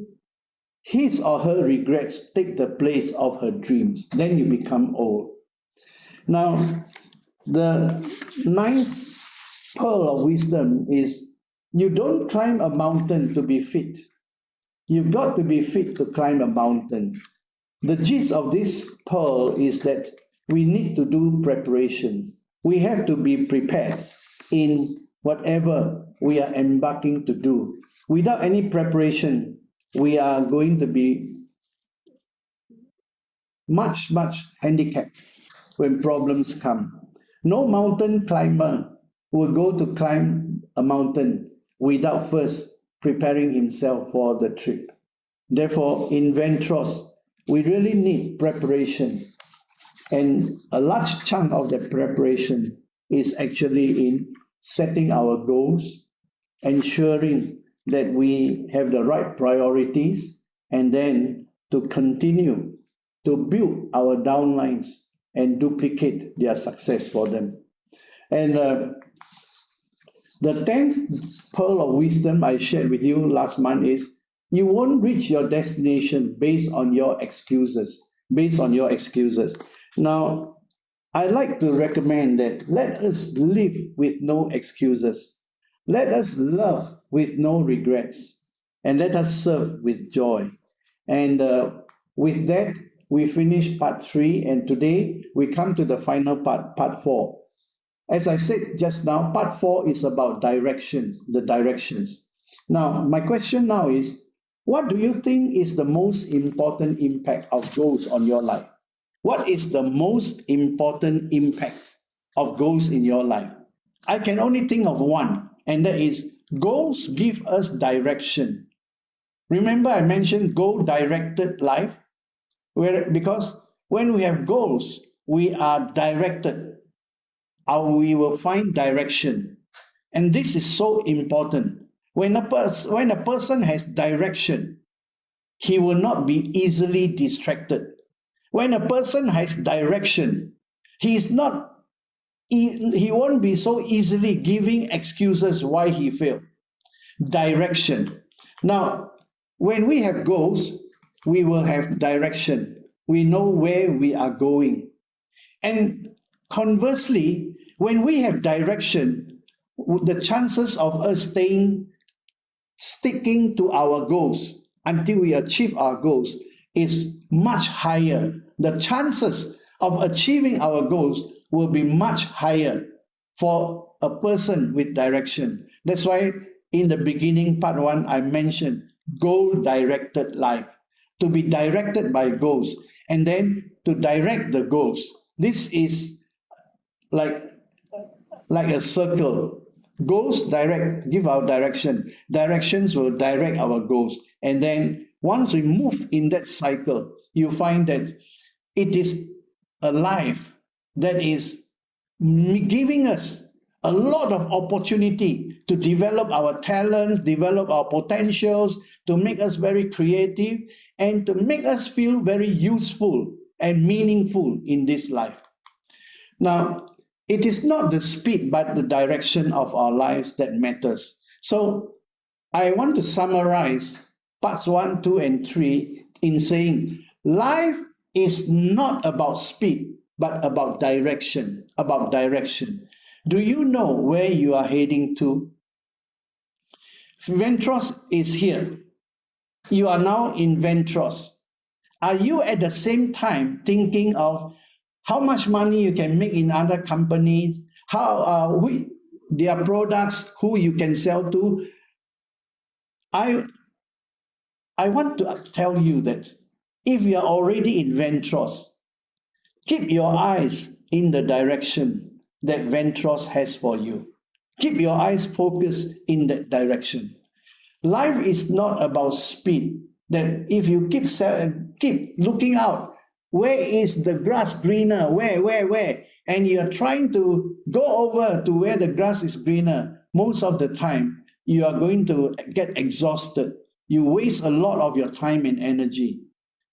his or her regrets take the place of her dreams. Then you become old. Now, the ninth pearl of wisdom is you don't climb a mountain to be fit. You've got to be fit to climb a mountain. The gist of this pearl is that we need to do preparations. We have to be prepared in whatever we are embarking to do. Without any preparation, we are going to be much handicapped when problems come. No mountain climber will go to climb a mountain without first preparing himself for the trip. Therefore, in Ventros, we really need preparation. And a large chunk of that preparation is actually in setting our goals, ensuring that we have the right priorities, and then to continue to build our downlines and duplicate their success for them. And the 10th pearl of wisdom I shared with you last month is you won't reach your destination based on your excuses. Now, I like to recommend that let us live with no excuses. Let us love with no regrets. And let us serve with joy. And with that, we finish part 3. And today, we come to the final part, part 4. As I said just now, part 4 is about directions, the directions. Now, my question now is, what do you think is the most important impact of goals on your life? What is the most important impact of goals in your life? I can only think of one, and that is goals give us direction. Remember I mentioned goal-directed life? Because when we have goals, we are directed, or we will find direction. And this is so important. When a person has direction, he will not be easily distracted. When a person has direction, he won't be so easily giving excuses why he failed. Direction. Now, when we have goals, we will have direction. We know where we are going. And conversely, when we have direction, the chances of us sticking to our goals until we achieve our goals is much higher. The chances of achieving our goals will be much higher for a person with direction. That's why in the beginning, part 1, I mentioned goal-directed life. To be directed by goals and then to direct the goals. This is like a circle. Goals give our direction. Directions will direct our goals. And then once we move in that cycle, you find that it is a life that is giving us a lot of opportunity to develop our talents, develop our potentials, to make us very creative, and to make us feel very useful and meaningful in this life. Now, it is not the speed, but the direction of our lives that matters. So, I want to summarize parts 1, 2, and 3 in saying, life is not about speed, but about direction, Do you know where you are heading to? Ventros is here. You are now in Ventros. Are you at the same time thinking of how much money you can make in other companies, their products, who you can sell to? I want to tell you that if you are already in Ventros, keep your eyes in the direction that Ventros has for you. Keep your eyes focused in that direction. Life is not about speed. That if you keep looking out, where is the grass greener? Where? And you are trying to go over to where the grass is greener. Most of the time, you are going to get exhausted. You waste a lot of your time and energy.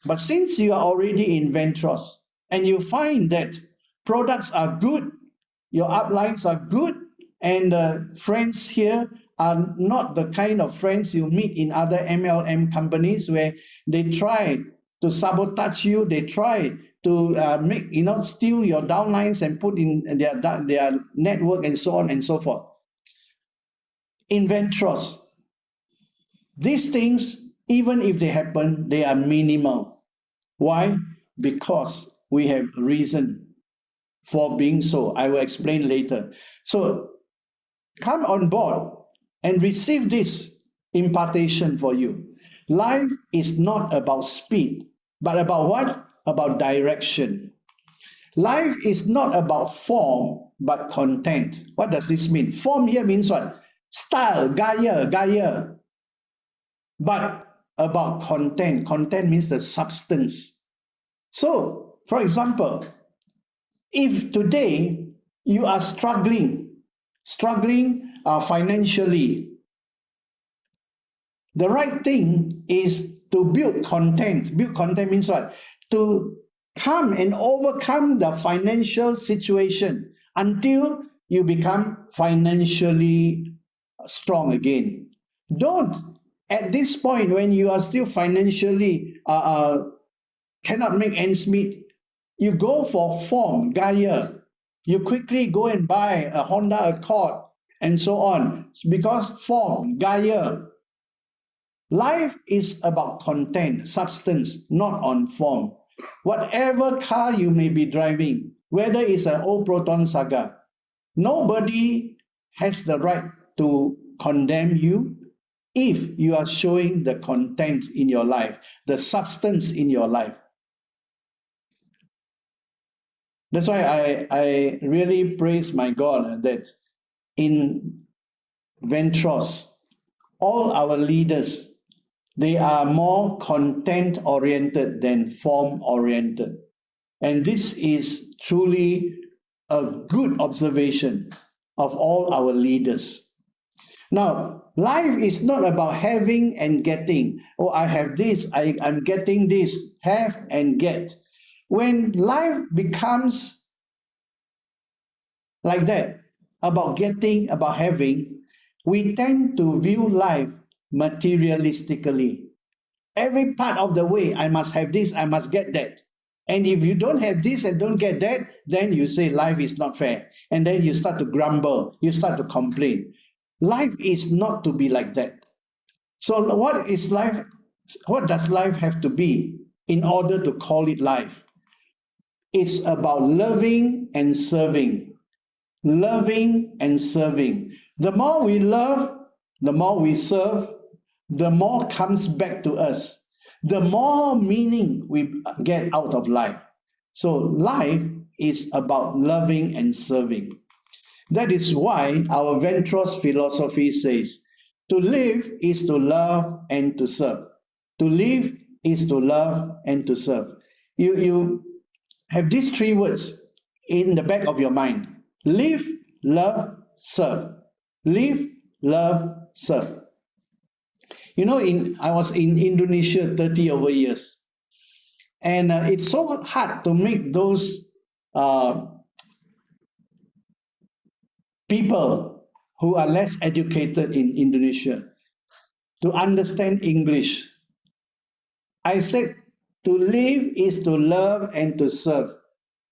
But since you are already in Ventros and you find that products are good, your uplines are good, and the friends here are not the kind of friends you meet in other MLM companies where they try to sabotage you, they try to make, steal your downlines and put in their network and so on and so forth. In Ventros, these things, even if they happen, they are minimal. Why? Because we have reason for being so. I will explain later. So come on board and receive this impartation for you. Life is not about speed, but about what? About direction. Life is not about form, but content. What does this mean? Form here means what? Style, gaya. But about content. Content means the substance. So, for example, if today you are struggling financially, the right thing is to build content. Build content means what? To come and overcome the financial situation until you become financially strong again. Don't, at this point when you are still financially cannot make ends meet, you go for form, gaya. You quickly go and buy a Honda Accord and so on, because form, gaya. Life is about content, substance, not on form. Whatever car you may be driving, whether it's an old Proton Saga, nobody has the right to condemn you if you are showing the content in your life, the substance in your life. That's why I really praise my God that in Ventros, all our leaders, they are more content-oriented than form-oriented. And this is truly a good observation of all our leaders. Now, life is not about having and getting. Oh, I have this, I'm getting this, have and get. When life becomes like that, about getting, about having, we tend to view life materialistically. Every part of the way, I must have this, I must get that. And if you don't have this and don't get that, then you say life is not fair. And then you start to grumble, you start to complain. Life is not to be like that. So what is life? What does life have to be in order to call it life? It's about loving and serving. Loving and serving. The more we love, the more we serve, the more comes back to us, the more meaning we get out of life. So life is about loving and serving. That is why our Ventros philosophy says, to live is to love and to serve. To live is to love and to serve. You have these three words in the back of your mind. Live, love, serve. Live, love, serve. You know, I was in Indonesia 30 over years. And it's so hard to make those people who are less educated in Indonesia to understand English. I said, to live is to love and to serve.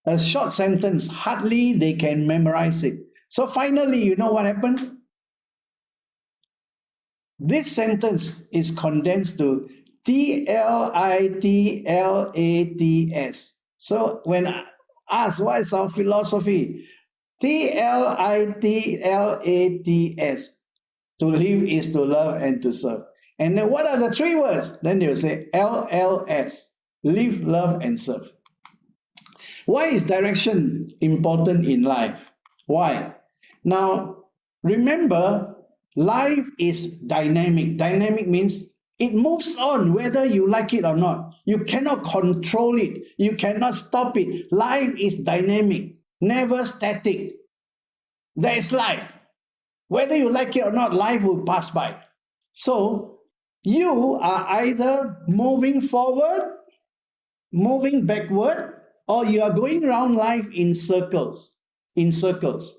A short sentence, hardly they can memorize it. So finally, you know what happened? This sentence is condensed to TLITLATS. So when asked what is our philosophy, TLITLATS. To live is to love and to serve. And then what are the three words? Then they will say LLS. Live, love, and serve. Why is direction important in life? Why? Now, remember, life is dynamic. Dynamic means it moves on whether you like it or not. You cannot control it. You cannot stop it. Life is dynamic, never static. There is life. Whether you like it or not, life will pass by. So you are either moving forward, moving backward, or you are going around life in circles. in circles.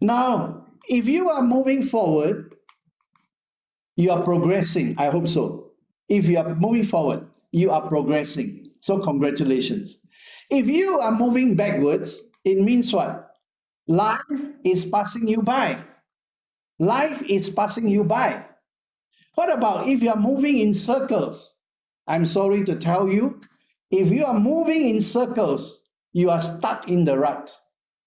Now, if you are moving forward, you are progressing. I hope so. If you are moving forward, you are progressing. So congratulations. If you are moving backwards, it means what? Life is passing you by. Life is passing you by. What about if you are moving in circles? I'm sorry to tell you, if you are moving in circles, you are stuck in the rut.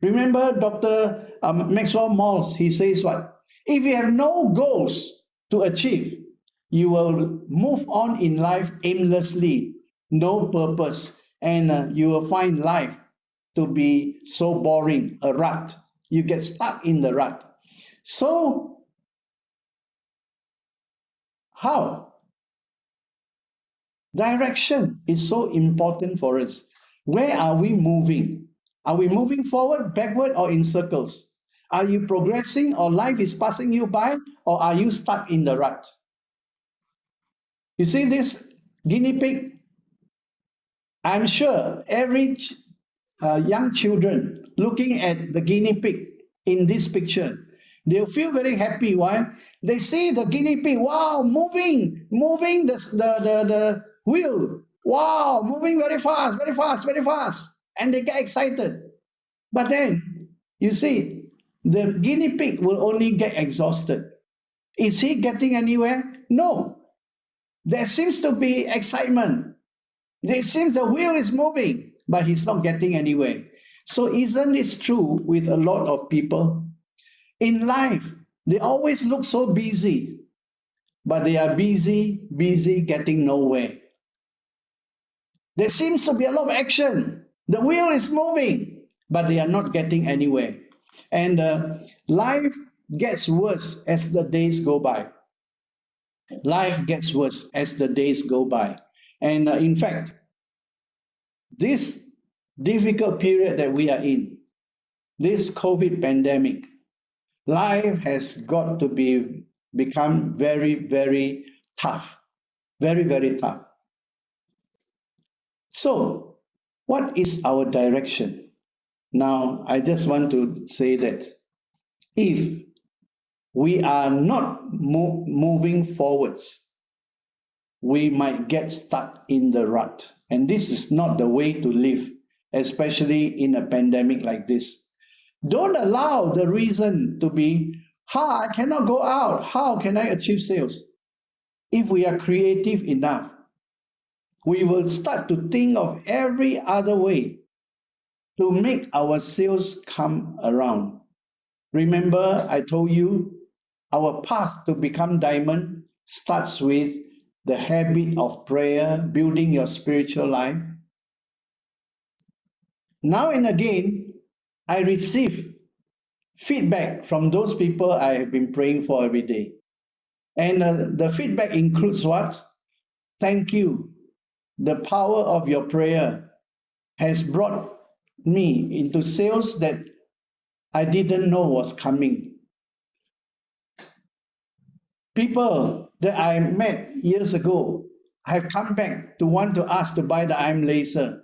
Remember Dr. Maxwell Maltz, he says what? If you have no goals to achieve, you will move on in life aimlessly, no purpose, and you will find life to be so boring, a rut. You get stuck in the rut. So, how? Direction is so important for us. Where are we moving? Are we moving forward, backward, or in circles? Are you progressing, or life is passing you by, or are you stuck in the rut? You see this guinea pig? I'm sure every young children looking at the guinea pig in this picture, they'll feel very happy. Why? They see the guinea pig, wow, moving the wheel. Wow, moving very fast, very fast, very fast. And they get excited. But then, you see, the guinea pig will only get exhausted. Is he getting anywhere? No. There seems to be excitement. It seems the wheel is moving, but he's not getting anywhere. So isn't it true with a lot of people? In life, they always look so busy, but they are busy getting nowhere. There seems to be a lot of action. The wheel is moving, but they are not getting anywhere. And life gets worse as the days go by. Life gets worse as the days go by. And in fact, this difficult period that we are in, this COVID pandemic, life has got to become very, very tough. Very, very tough. So, what is our direction? Now, I just want to say that if we are not moving forwards, we might get stuck in the rut. And this is not the way to live, especially in a pandemic like this. Don't allow the reason to be, I cannot go out. How can I achieve sales? If we are creative enough, we will start to think of every other way to make our sales come around. Remember, I told you, our path to become diamond starts with the habit of prayer, building your spiritual life. Now and again, I receive feedback from those people I have been praying for every day. And the feedback includes what? Thank you. The power of your prayer has brought me into sales that I didn't know was coming. People that I met years ago have come back to want to ask to buy the IM laser,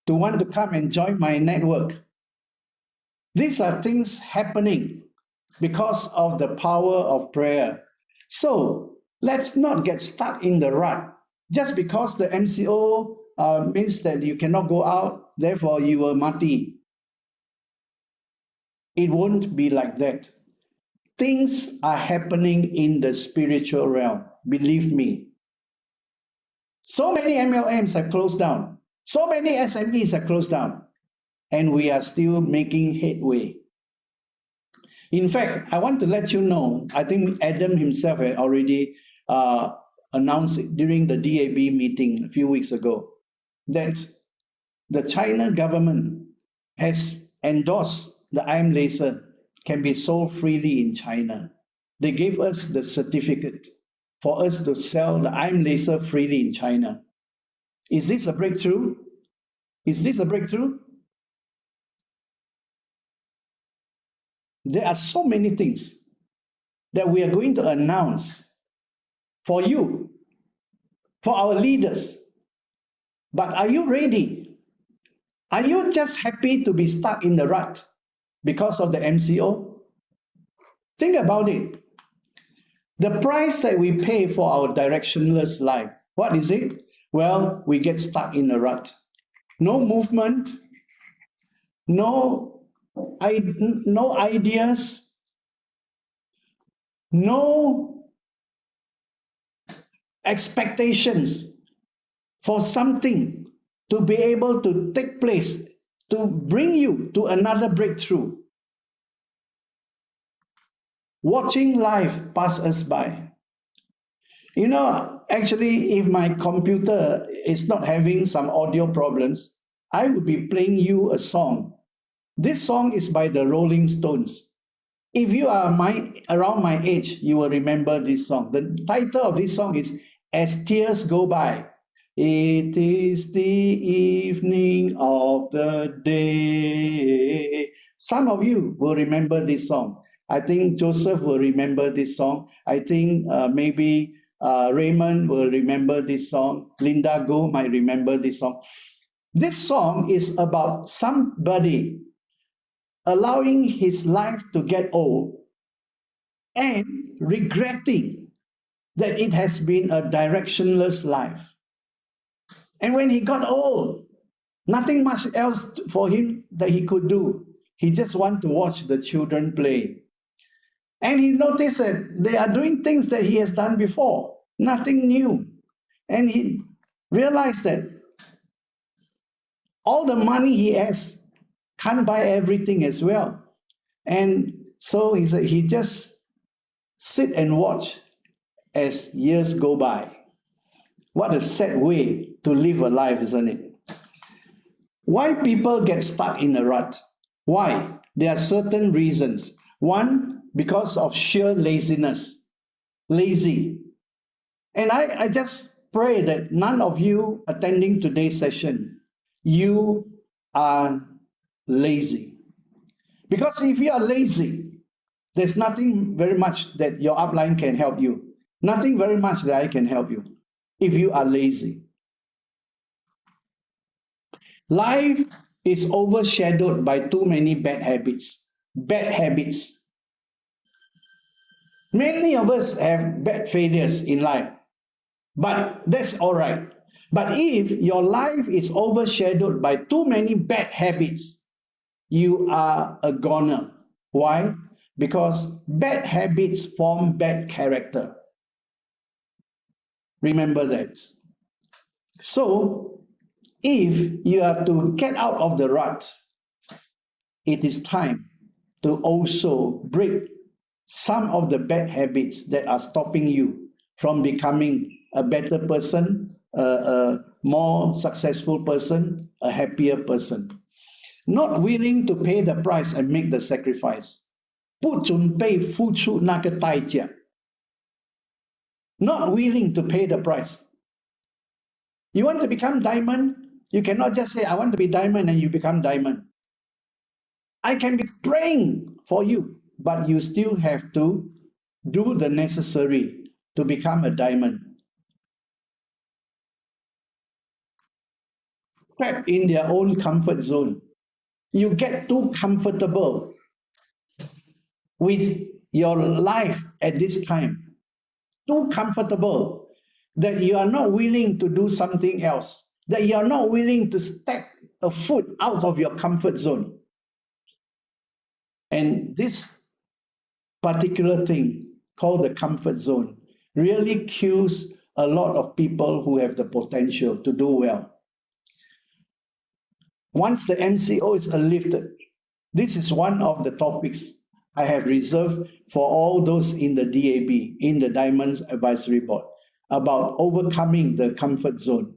to want to come and join my network. These are things happening because of the power of prayer. So let's not get stuck in the rut. Just because the MCO means that you cannot go out, therefore you will mati. It won't be like that. Things are happening in the spiritual realm, believe me. So many MLMs have closed down. So many SMEs have closed down. And we are still making headway. In fact, I want to let you know, I think Adam himself had already announced it during the DAB meeting a few weeks ago, that the China government has endorsed the IM laser can be sold freely in China. They gave us the certificate for us to sell the IM laser freely in China. Is this a breakthrough? Is this a breakthrough? There are so many things that we are going to announce for you, for our leaders. But are you ready? Are you just happy to be stuck in the rut because of the MCO? Think about it. The price that we pay for our directionless life, what is it? Well, we get stuck in a rut. No movement, no, no ideas, no expectations for something to be able to take place, to bring you to another breakthrough. Watching life pass us by. You know, actually, if my computer is not having some audio problems, I would be playing you a song. This song is by the Rolling Stones. If you are around my age, you will remember this song. The title of this song is As Tears Go By. It is the evening of the day. Some of you will remember this song. I think Joseph will remember this song. I think maybe Raymond will remember this song. Linda Go might remember this song. This song is about somebody allowing his life to get old and regretting that it has been a directionless life. And when he got old, nothing much else for him that he could do. He just wanted to watch the children play. And he noticed that they are doing things that he has done before, nothing new. And he realized that all the money he has can't buy everything as well. And so he said he just sit and watch as years go by. What a sad way to live a life, isn't it? Why people get stuck in a rut? Why? There are certain reasons. One, because of sheer laziness. Lazy. And I just pray that none of you attending today's session, you are lazy. Because if you are lazy, there's nothing very much that your upline can help you. Nothing very much that I can help you if you are lazy. Life is overshadowed by too many bad habits. Bad habits. Many of us have bad failures in life, but that's all right. But if your life is overshadowed by too many bad habits, you are a goner. Why? Because bad habits form bad character. Remember that. So, if you are to get out of the rut, it is time to also break some of the bad habits that are stopping you from becoming a better person, a more successful person, a happier person. Not willing to pay the price and make the sacrifice. 不准备付出那个代价. Not willing to pay the price. You want to become diamond? You cannot just say, I want to be diamond, and you become diamond. I can be praying for you, but you still have to do the necessary to become a diamond. Trapped in their own comfort zone. You get too comfortable with your life at this time. Too comfortable that you are not willing to do something else, that you are not willing to step a foot out of your comfort zone. And this particular thing called the comfort zone really kills a lot of people who have the potential to do well. Once the MCO is lifted, this is one of the topics I have reserved for all those in the DAB, in the Diamonds Advisory Board, about overcoming the comfort zone.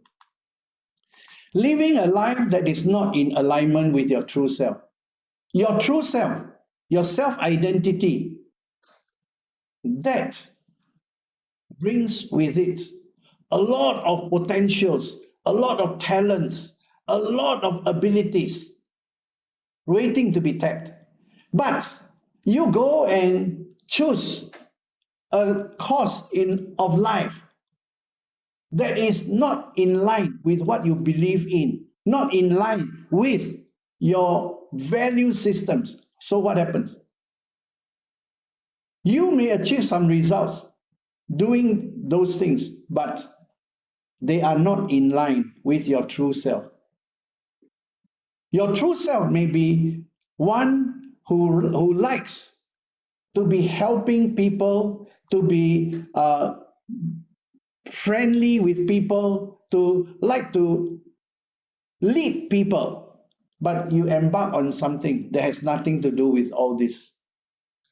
Living a life that is not in alignment with your true self. Your true self, your self-identity, that brings with it a lot of potentials, a lot of talents, a lot of abilities waiting to be tapped. But you go and choose a course of life that is not in line with what you believe in, not in line with your value systems. So what happens? You may achieve some results doing those things, but they are not in line with your true self. Your true self may be one who likes to be helping people, to be friendly with people, to like to lead people, but you embark on something that has nothing to do with all this.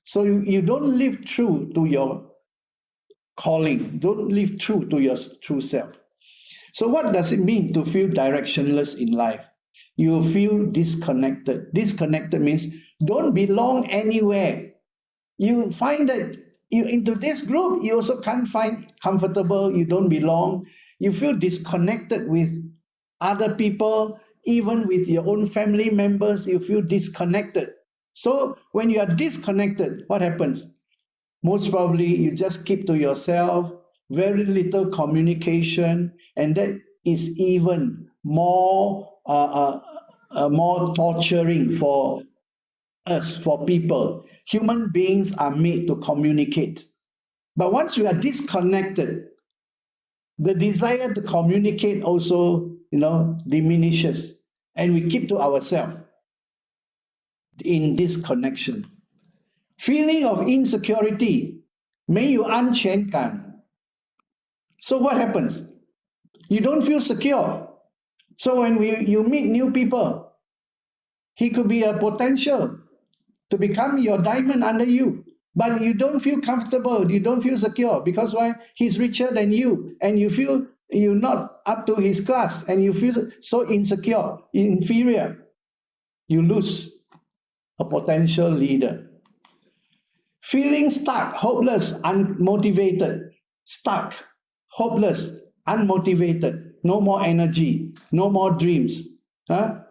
So you don't live true to your calling, don't live true to your true self. So what does it mean to feel directionless in life? You feel disconnected. Disconnected means don't belong anywhere. You find that you into this group, you also can't find comfortable, you don't belong. You feel disconnected with other people, even with your own family members, you feel disconnected. So when you are disconnected, what happens? Most probably you just keep to yourself, very little communication, and that is even more torturing for us, for people. Human beings are made to communicate. But once we are disconnected, the desire to communicate also, diminishes, and we keep to ourselves in disconnection. Feeling of insecurity, 没有安全感. So what happens? You don't feel secure. So when you meet new people, he could be a potential to become your diamond under you, but you don't feel comfortable, you don't feel secure, because why? He's richer than you, and you feel you're not up to his class, and you feel so insecure, inferior. You lose a potential leader. Feeling stuck, hopeless, unmotivated. Stuck, hopeless, unmotivated. No more energy, no more dreams.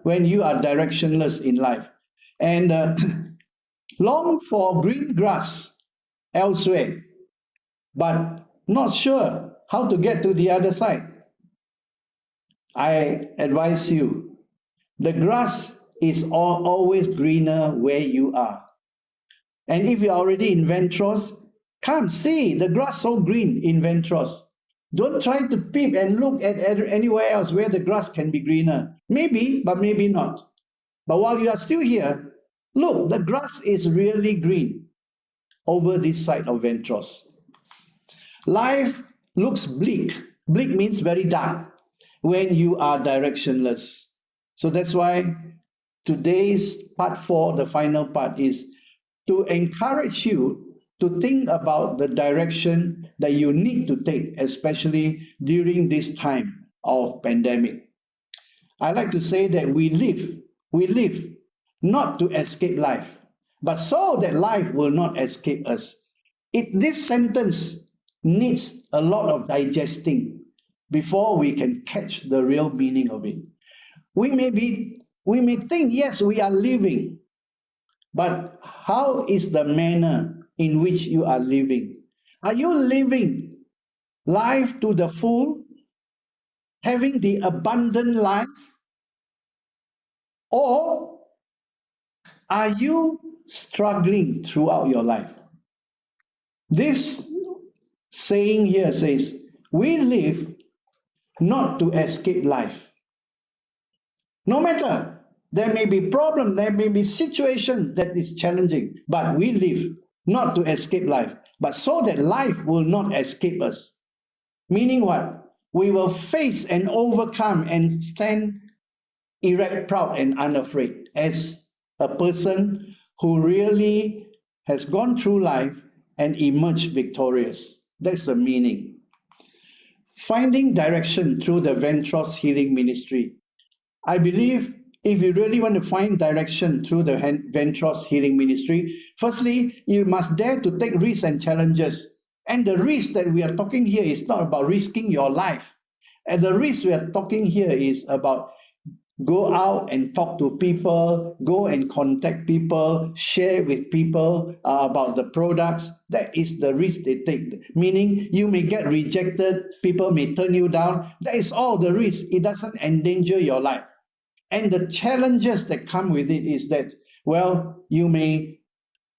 When you are directionless in life. And long for green grass elsewhere, but not sure how to get to the other side. I advise you, the grass is always greener where you are. And if you're already in Ventros, come see the grass so green in Ventros. Don't try to peep and look at anywhere else where the grass can be greener. Maybe, but maybe not. But while you are still here, look, the grass is really green over this side of Ventros. Life looks bleak. Bleak means very dark when you are directionless. So that's why today's part 4, the final part, is to encourage you to think about the direction that you need to take, especially during this time of pandemic. I like to say that we live not to escape life, but so that life will not escape us. This sentence needs a lot of digesting before we can catch the real meaning of it. We may think, yes, we are living, but how is the manner in which you are living? Are you living life to the full, having the abundant life? Or are you struggling throughout your life? This saying here says, we live not to escape life. No matter, there may be problems, there may be situations that is challenging, but we live not to escape life, but so that life will not escape us. Meaning what? We will face and overcome and stand erect, proud, and unafraid as a person who really has gone through life and emerged victorious. That's the meaning. Finding direction through the Ventros Healing Ministry. I believe if you really want to find direction through the Ventros Healing Ministry, firstly, you must dare to take risks and challenges. And the risk that we are talking here is not about risking your life. And the risk we are talking here is about go out and talk to people, go and contact people, share with people about the products. That is the risk they take. Meaning you may get rejected, people may turn you down. That is all the risk. It doesn't endanger your life. And the challenges that come with it is that, well, you may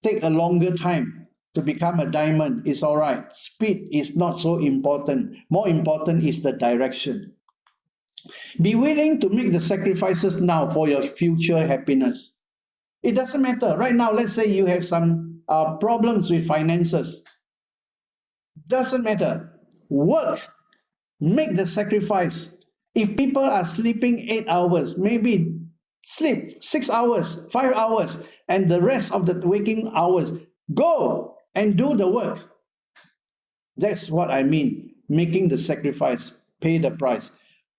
take a longer time to become a diamond. It's all right. Speed is not so important. More important is the direction. Be willing to make the sacrifices now for your future happiness. It doesn't matter. Right now, let's say you have some problems with finances. Doesn't matter. Work. Make the sacrifice. If people are sleeping 8 hours, maybe sleep 6 hours, 5 hours, and the rest of the waking hours, go and do the work. That's what I mean. Making the sacrifice, pay the price.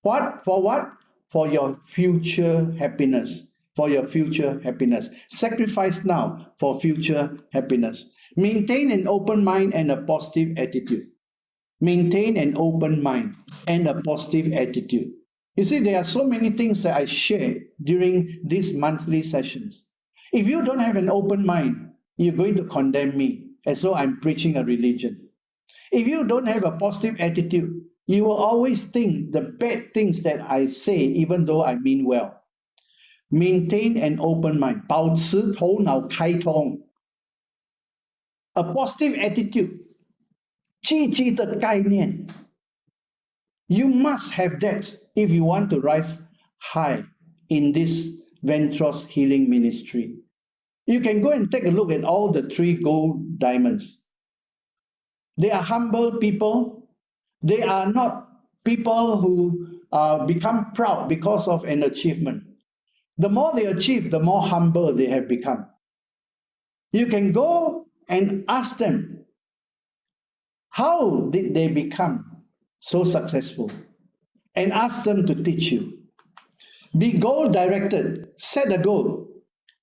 What? For what? For your future happiness. For your future happiness. Sacrifice now for future happiness. Maintain an open mind and a positive attitude. Maintain an open mind and a positive attitude. You see, there are so many things that I share during these monthly sessions. If you don't have an open mind, you're going to condemn me as though I'm preaching a religion. If you don't have a positive attitude, you will always think the bad things that I say, even though I mean well. Maintain an open mind. 保持头脑开通. A positive attitude. 积极的概念. You must have that if you want to rise high in this Ventros Healing Ministry. You can go and take a look at all the 3 gold diamonds. They are humble people. They are not people who become proud because of an achievement. The more they achieve, the more humble they have become. You can go and ask them, how did they become so successful? And ask them to teach you. Be goal-directed. Set a goal.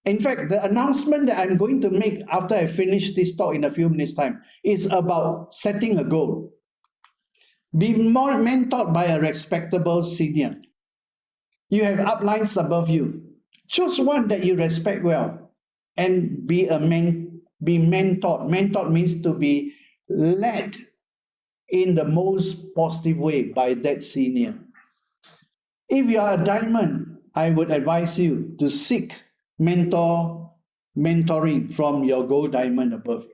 In fact, the announcement that I'm going to make after I finish this talk in a few minutes' time is about setting a goal. Be more mentored by a respectable senior. You have uplines above you. Choose one that you respect well and be mentored. Mentored means to be led in the most positive way by that senior. If you are a diamond, I would advise you to seek mentoring from your gold diamond above.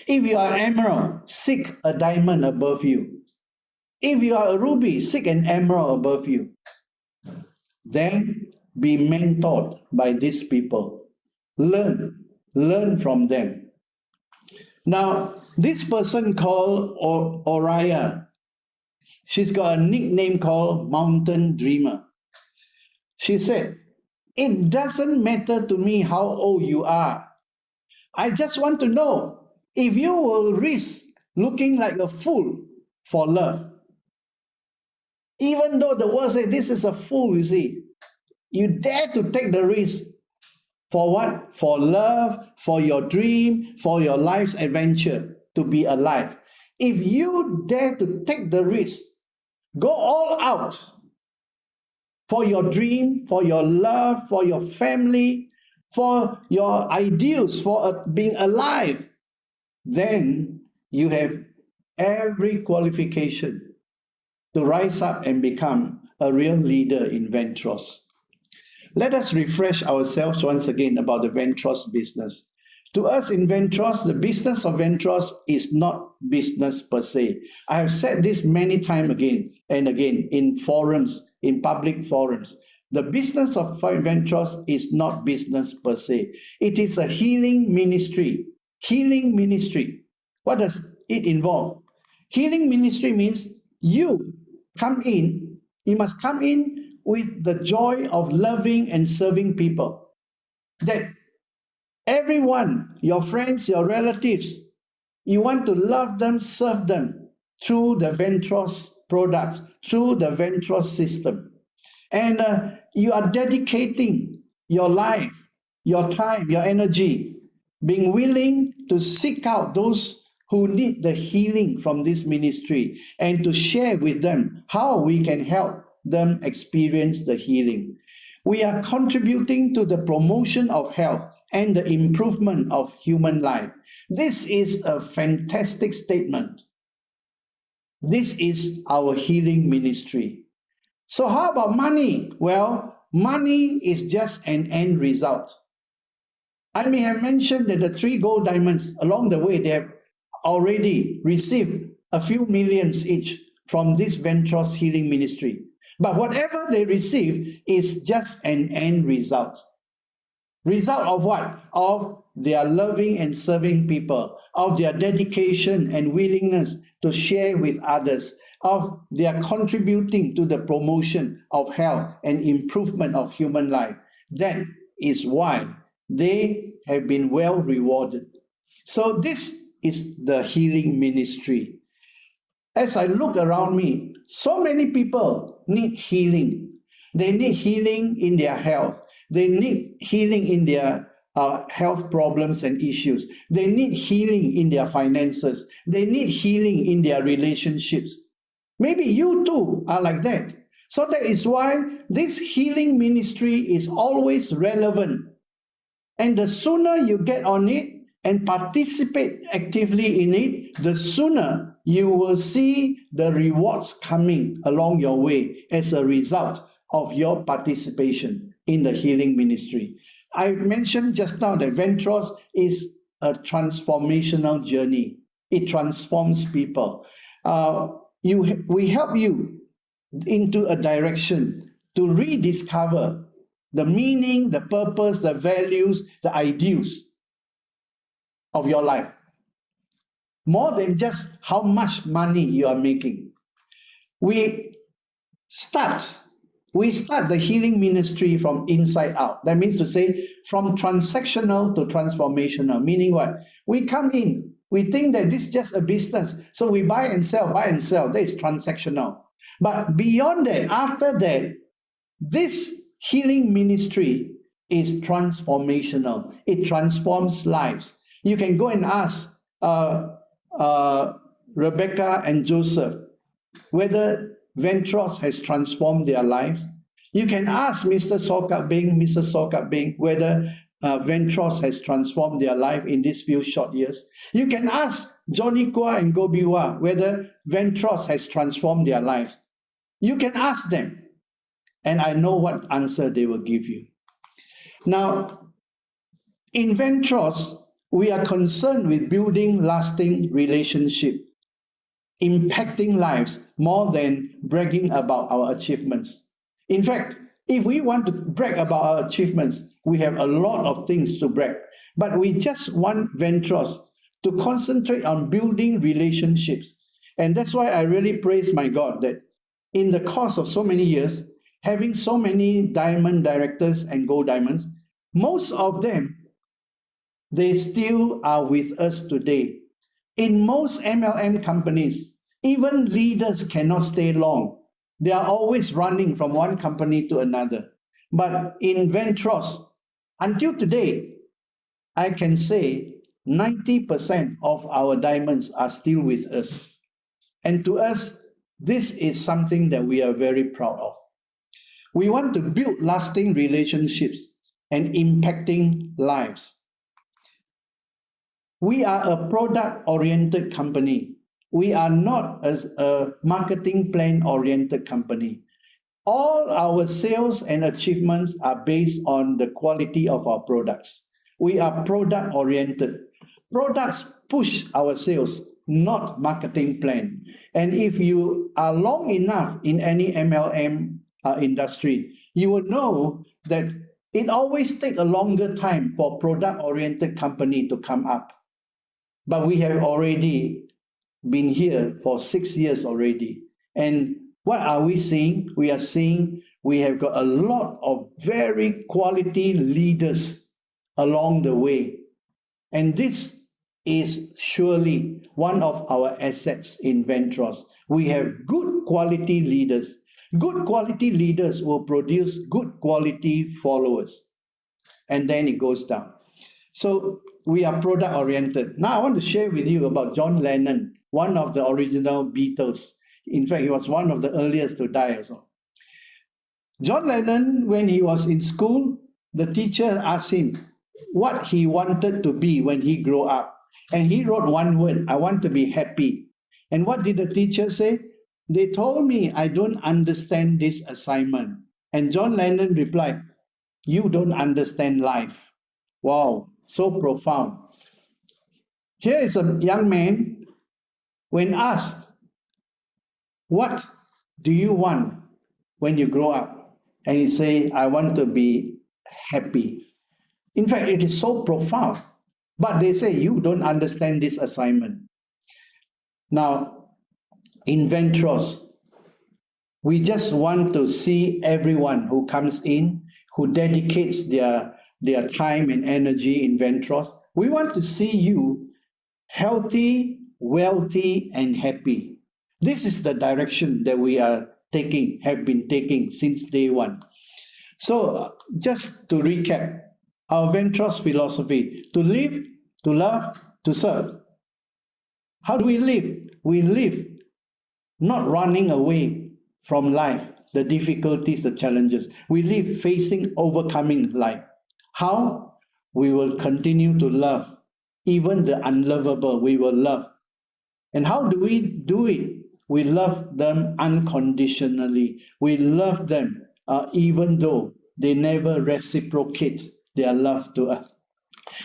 If you are emerald, seek a diamond above you. If you are a ruby, seek an emerald above you. Then be mentored by these people. Learn from them. Now, this person called Oriah, she's got a nickname called Mountain Dreamer. She said, it doesn't matter to me how old you are. I just want to know if you will risk looking like a fool for love. Even though the world says this is a fool, you see, you dare to take the risk. For what? For love, for your dream, for your life's adventure, to be alive. If you dare to take the risk, go all out for your dream, for your love, for your family, for your ideals, for being alive, then you have every qualification to rise up and become a real leader in Ventros. Let us refresh ourselves once again about the Ventros business. To us in Ventros, the business of Ventros is not business per se. I have said this many times again and again in forums, in public forums. The business of Ventros is not business per se. It is a healing ministry. Healing ministry. What does it involve? Healing ministry means you must come in with the joy of loving and serving people. That everyone, your friends, your relatives, you want to love them, serve them through the Ventros products, through the Ventros system. And you are dedicating your life, your time, your energy, being willing to seek out those who need the healing from this ministry and to share with them how we can help them experience the healing. We are contributing to the promotion of health and the improvement of human life. This is a fantastic statement. This is our healing ministry. So how about money? Well, money is just an end result. I may have mentioned that the 3 gold diamonds along the way, they have already received a few millions each from this Ventros Healing Ministry. But whatever they receive is just an end result. Result of what? Of their loving and serving people, of their dedication and willingness to share with others, of their contributing to the promotion of health and improvement of human life. That is why they have been well rewarded. So this is the healing ministry. As I look around me, so many people need healing. They need healing in their health. They need healing in their health problems and issues. They need healing in their finances. They need healing in their relationships. Maybe you too are like that. So that is why this healing ministry is always relevant. And the sooner you get on it and participate actively in it, the sooner you will see the rewards coming along your way as a result of your participation in the healing ministry. I mentioned just now that Ventros is a transformational journey. It transforms people. We help you into a direction to rediscover the meaning, the purpose, the values, the ideals of your life. More than just how much money you are making. We start the healing ministry from inside out. That means to say from transactional to transformational. Meaning what? We come in, we think that this is just a business. So we buy and sell. That is transactional. But beyond that, after that, this healing ministry is transformational. It transforms lives. You can go and ask Rebecca and Joseph whether Ventros has transformed their lives. You can ask Mr. Sokap Beng, Mrs. Sokap Beng, whether Ventros has transformed their life in these few short years. You can ask Johnny Kwa and Gobiwa whether Ventros has transformed their lives. You can ask them, and I know what answer they will give you. Now, in Ventros, we are concerned with building lasting relationship, impacting lives more than bragging about our achievements. In fact, if we want to brag about our achievements, we have a lot of things to brag. But we just want Ventros to concentrate on building relationships. And that's why I really praise my God that in the course of so many years, having so many diamond directors and gold diamonds, most of them, they still are with us today. In most MLM companies, even leaders cannot stay long. They are always running from one company to another. But in Ventros, until today, I can say 90% of our diamonds are still with us. And to us, this is something that we are very proud of. We want to build lasting relationships and impacting lives. We are a product-oriented company. We are not a marketing plan-oriented company. All our sales and achievements are based on the quality of our products. We are product-oriented. Products push our sales, not marketing plan. And if you are long enough in any MLM industry, you will know that it always takes a longer time for product-oriented company to come up. But we have already been here for 6 years already. And what are we seeing? We are seeing we have got a lot of very quality leaders along the way. And this is surely one of our assets in Ventros. We have good quality leaders. Good quality leaders will produce good quality followers. And then it goes down. So we are product oriented. Now I want to share with you about John Lennon, one of the original Beatles. In fact, he was one of the earliest to die also. John Lennon, when he was in school, the teacher asked him what he wanted to be when he grew up. And he wrote one word, I want to be happy. And what did the teacher say? They told me I don't understand this assignment. And John Lennon replied, "You don't understand life." Wow, so profound. Here is a young man, when asked, "What do you want when you grow up?" And he say, "I want to be happy." In fact, it is so profound. But they say, "You don't understand this assignment." Now, in Ventros, we just want to see everyone who comes in, who dedicates their time and energy in Ventros. We want to see you healthy, wealthy, and happy. This is the direction that we are taking, have been taking since day one. So, just to recap, our Ventros philosophy: to live, to love, to serve. How do we live? We live not running away from life, the difficulties, the challenges. We live facing, overcoming life. How? We will continue to love. Even the unlovable, we will love. And how do we do it? We love them unconditionally. We love them even though they never reciprocate their love to us.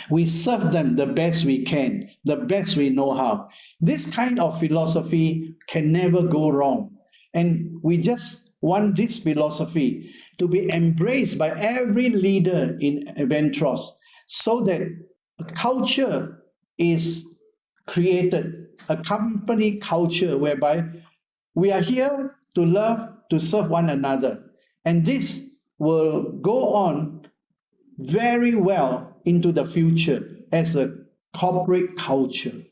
We serve them the best we can, the best we know how. This kind of philosophy can never go wrong. And we just want this philosophy to be embraced by every leader in Ventros, so that a culture is created, a company culture whereby we are here to love, to serve one another. And this will go on very well into the future as a corporate culture.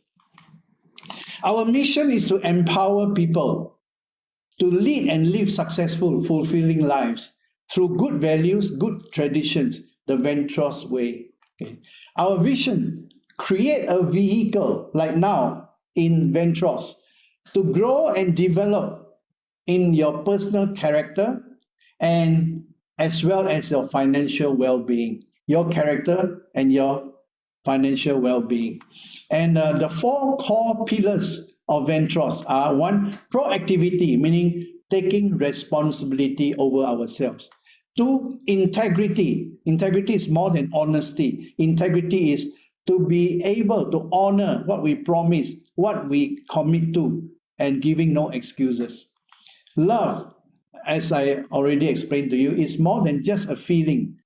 Our mission is to empower people to lead and live successful, fulfilling lives through good values, good traditions, the Ventros way. Okay. Our vision: create a vehicle like now in Ventros to grow and develop in your personal character and as well as your financial well-being, your character and your financial well-being. And the four core pillars of Ventros are: one, proactivity, meaning taking responsibility over ourselves. Two, integrity. Integrity is more than honesty. Integrity is to be able to honor what we promise, what we commit to, and giving no excuses. Love, as I already explained to you, is more than just a feeling.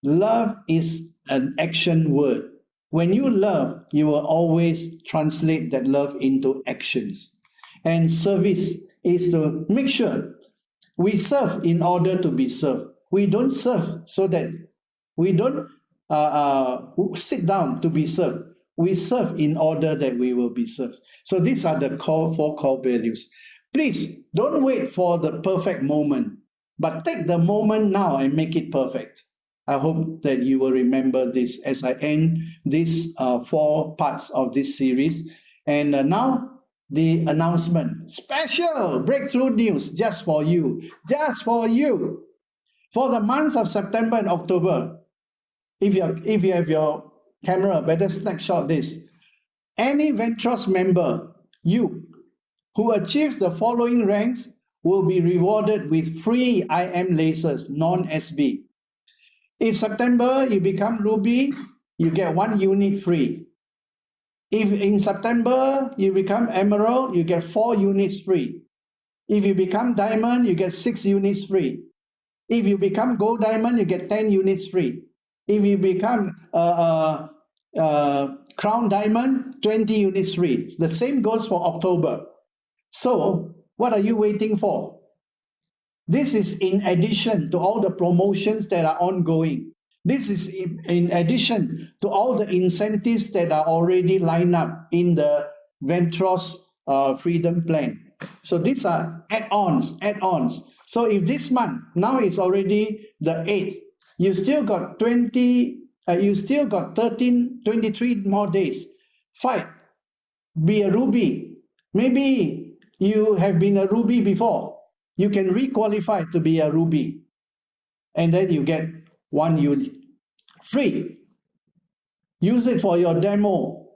Love is an action word. When you love, you will always translate that love into actions. And service is to make sure we serve in order to be served. We don't serve so that we don't sit down to be served. We serve in order that we will be served. So these are the four core values. Please don't wait for the perfect moment, but take the moment now and make it perfect. I hope that you will remember this as I end these four parts of this series. And now the announcement. Special breakthrough news just for you. Just for you. For the months of September and October, if you have your camera, better snapshot this. Any Ventros member, you, who achieves the following ranks will be rewarded with free IM lasers, non-SB. If September you become Ruby, you get 1 unit free. If in September you become Emerald, you get 4 units free. If you become Diamond, you get 6 units free. If you become Gold Diamond, you get 10 units free. If you become Crown Diamond, 20 units free. The same goes for October. So what are you waiting for? This is in addition to all the promotions that are ongoing. This is in addition to all the incentives that are already lined up in the Ventros Freedom Plan. So these are add-ons. So if this month, now it's already the 8th, you still got 23 more days. Fight. Be a Ruby. Maybe you have been a Ruby before. You can re-qualify to be a Ruby. And then you get 1 unit free. Use it for your demo.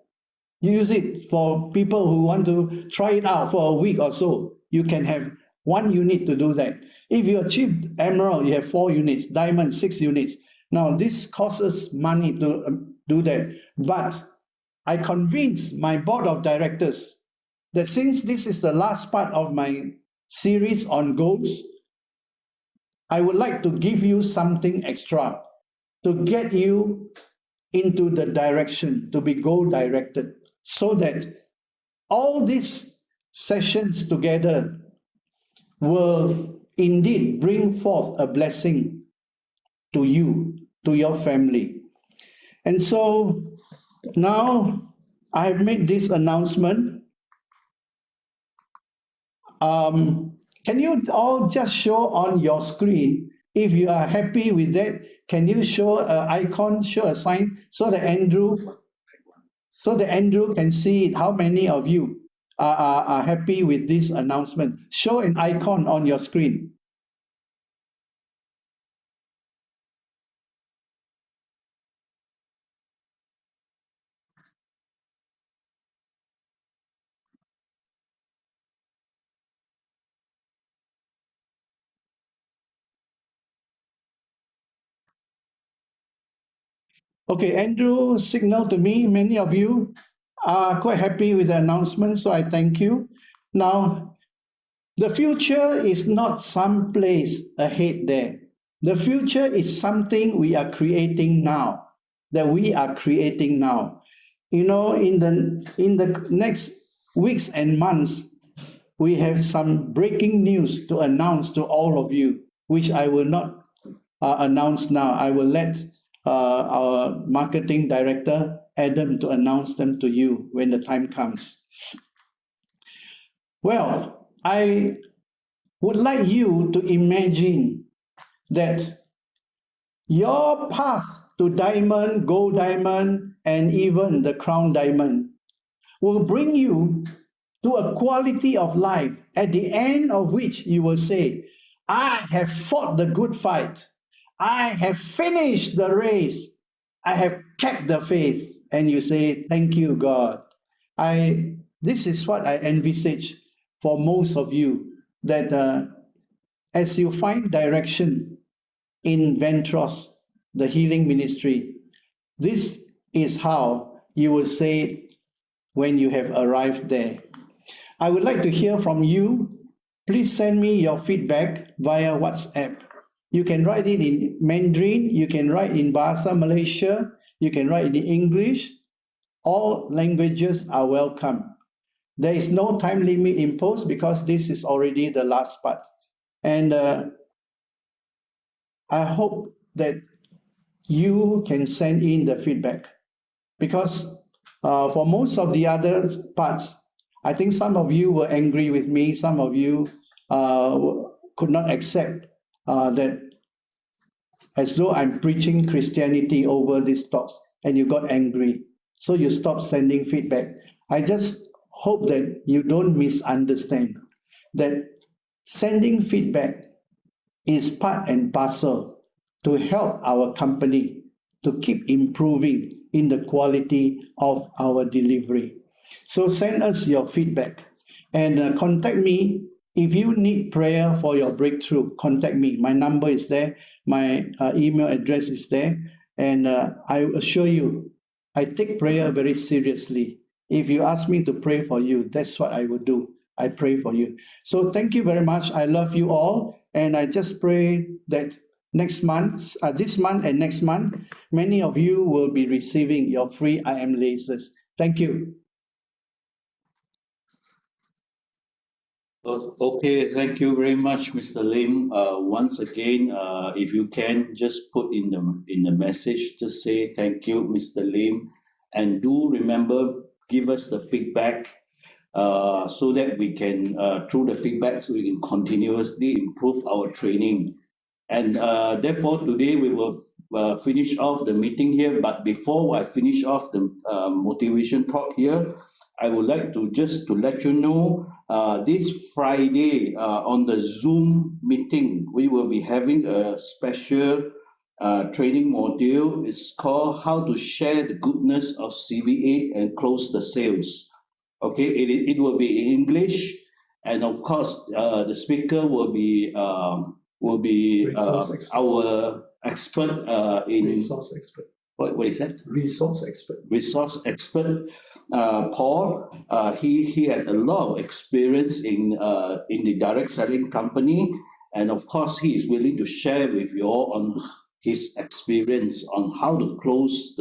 Use it for people who want to try it out for a week or so. You can have 1 unit to do that. If you achieve emerald, you have 4 units, diamond, 6 units. Now, this costs us money to do that. But I convinced my board of directors that since this is the last part of my series on goals, I would like to give you something extra to get you into the direction, to be goal directed, so that all these sessions together will indeed bring forth a blessing to you, to your family. And so now I have made this announcement. Can you all just show on your screen if you are happy with that? Can you show an icon, show a sign so that Andrew can see it? How many of you are happy with this announcement? Show an icon on your screen. Okay, Andrew signaled to me, many of you are quite happy with the announcement, so I thank you. Now, the future is not someplace ahead there. The future is something we are creating now, that we are creating now. You know, in the next weeks and months, we have some breaking news to announce to all of you, which I will not announce now. I will let our marketing director, Adam, to announce them to you when the time comes. Well, I would like you to imagine that your path to diamond, gold diamond, and even the crown diamond will bring you to a quality of life at the end of which you will say, I have fought the good fight. I have finished the race. I have kept the faith. And you say, thank you, God. This is what I envisage for most of you, that as you find direction in Ventros, the healing ministry, this is how you will say it when you have arrived there. I would like to hear from you. Please send me your feedback via WhatsApp. You can write it in Mandarin, you can write in Bahasa Malaysia, you can write in English. All languages are welcome. There is no time limit imposed because this is already the last part. And I hope that you can send in the feedback, because for most of the other parts, I think some of you were angry with me, some of you could not accept that, as though I'm preaching Christianity over these talks, and you got angry. So you stopped sending feedback. I just hope that you don't misunderstand that sending feedback is part and parcel to help our company to keep improving in the quality of our delivery. So send us your feedback and contact me. If you need prayer for your breakthrough, contact me. My number is there. My email address is there. And I assure you, I take prayer very seriously. If you ask me to pray for you, that's what I would do. I pray for you. So thank you very much. I love you all. And I just pray that next month, this month and next month, many of you will be receiving your free IM lasers. Thank you. Okay, thank you very much, Mr. Lim. Once again, if you can just put in the message, just say thank you, Mr. Lim, and do remember, give us the feedback so that we can, through the feedback, so we can continuously improve our training. And therefore, today we will finish off the meeting here. But before I finish off the motivation talk here, I would like to just to let you know, this Friday on the Zoom meeting, we will be having a special training module. It's called How to Share the Goodness of CV8 and Close the Sales. Okay, it will be in English, And of course, the speaker will be Resource expert. our expert in Resource expert. what is that? Resource expert. Resource expert, Paul. He had a lot of experience in the direct selling company, and of course, he is willing to share with you all on his experience on how to close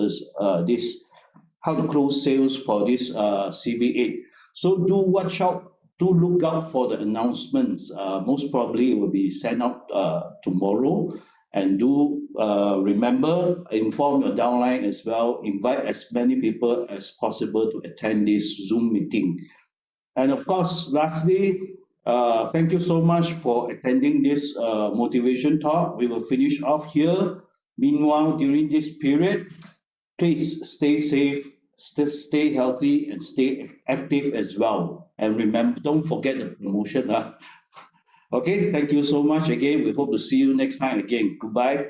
how to close sales for this CV8. So do watch out. Do look out for the announcements. Most probably it will be sent out tomorrow. And do remember, inform your downline as well. Invite as many people as possible to attend this Zoom meeting. And of course, lastly, thank you so much for attending this motivation talk. We will finish off here. Meanwhile, during this period, please stay safe, stay healthy, and stay active as well. And remember, don't forget the promotion. Okay, thank you so much again. We hope to see you next time again. Goodbye.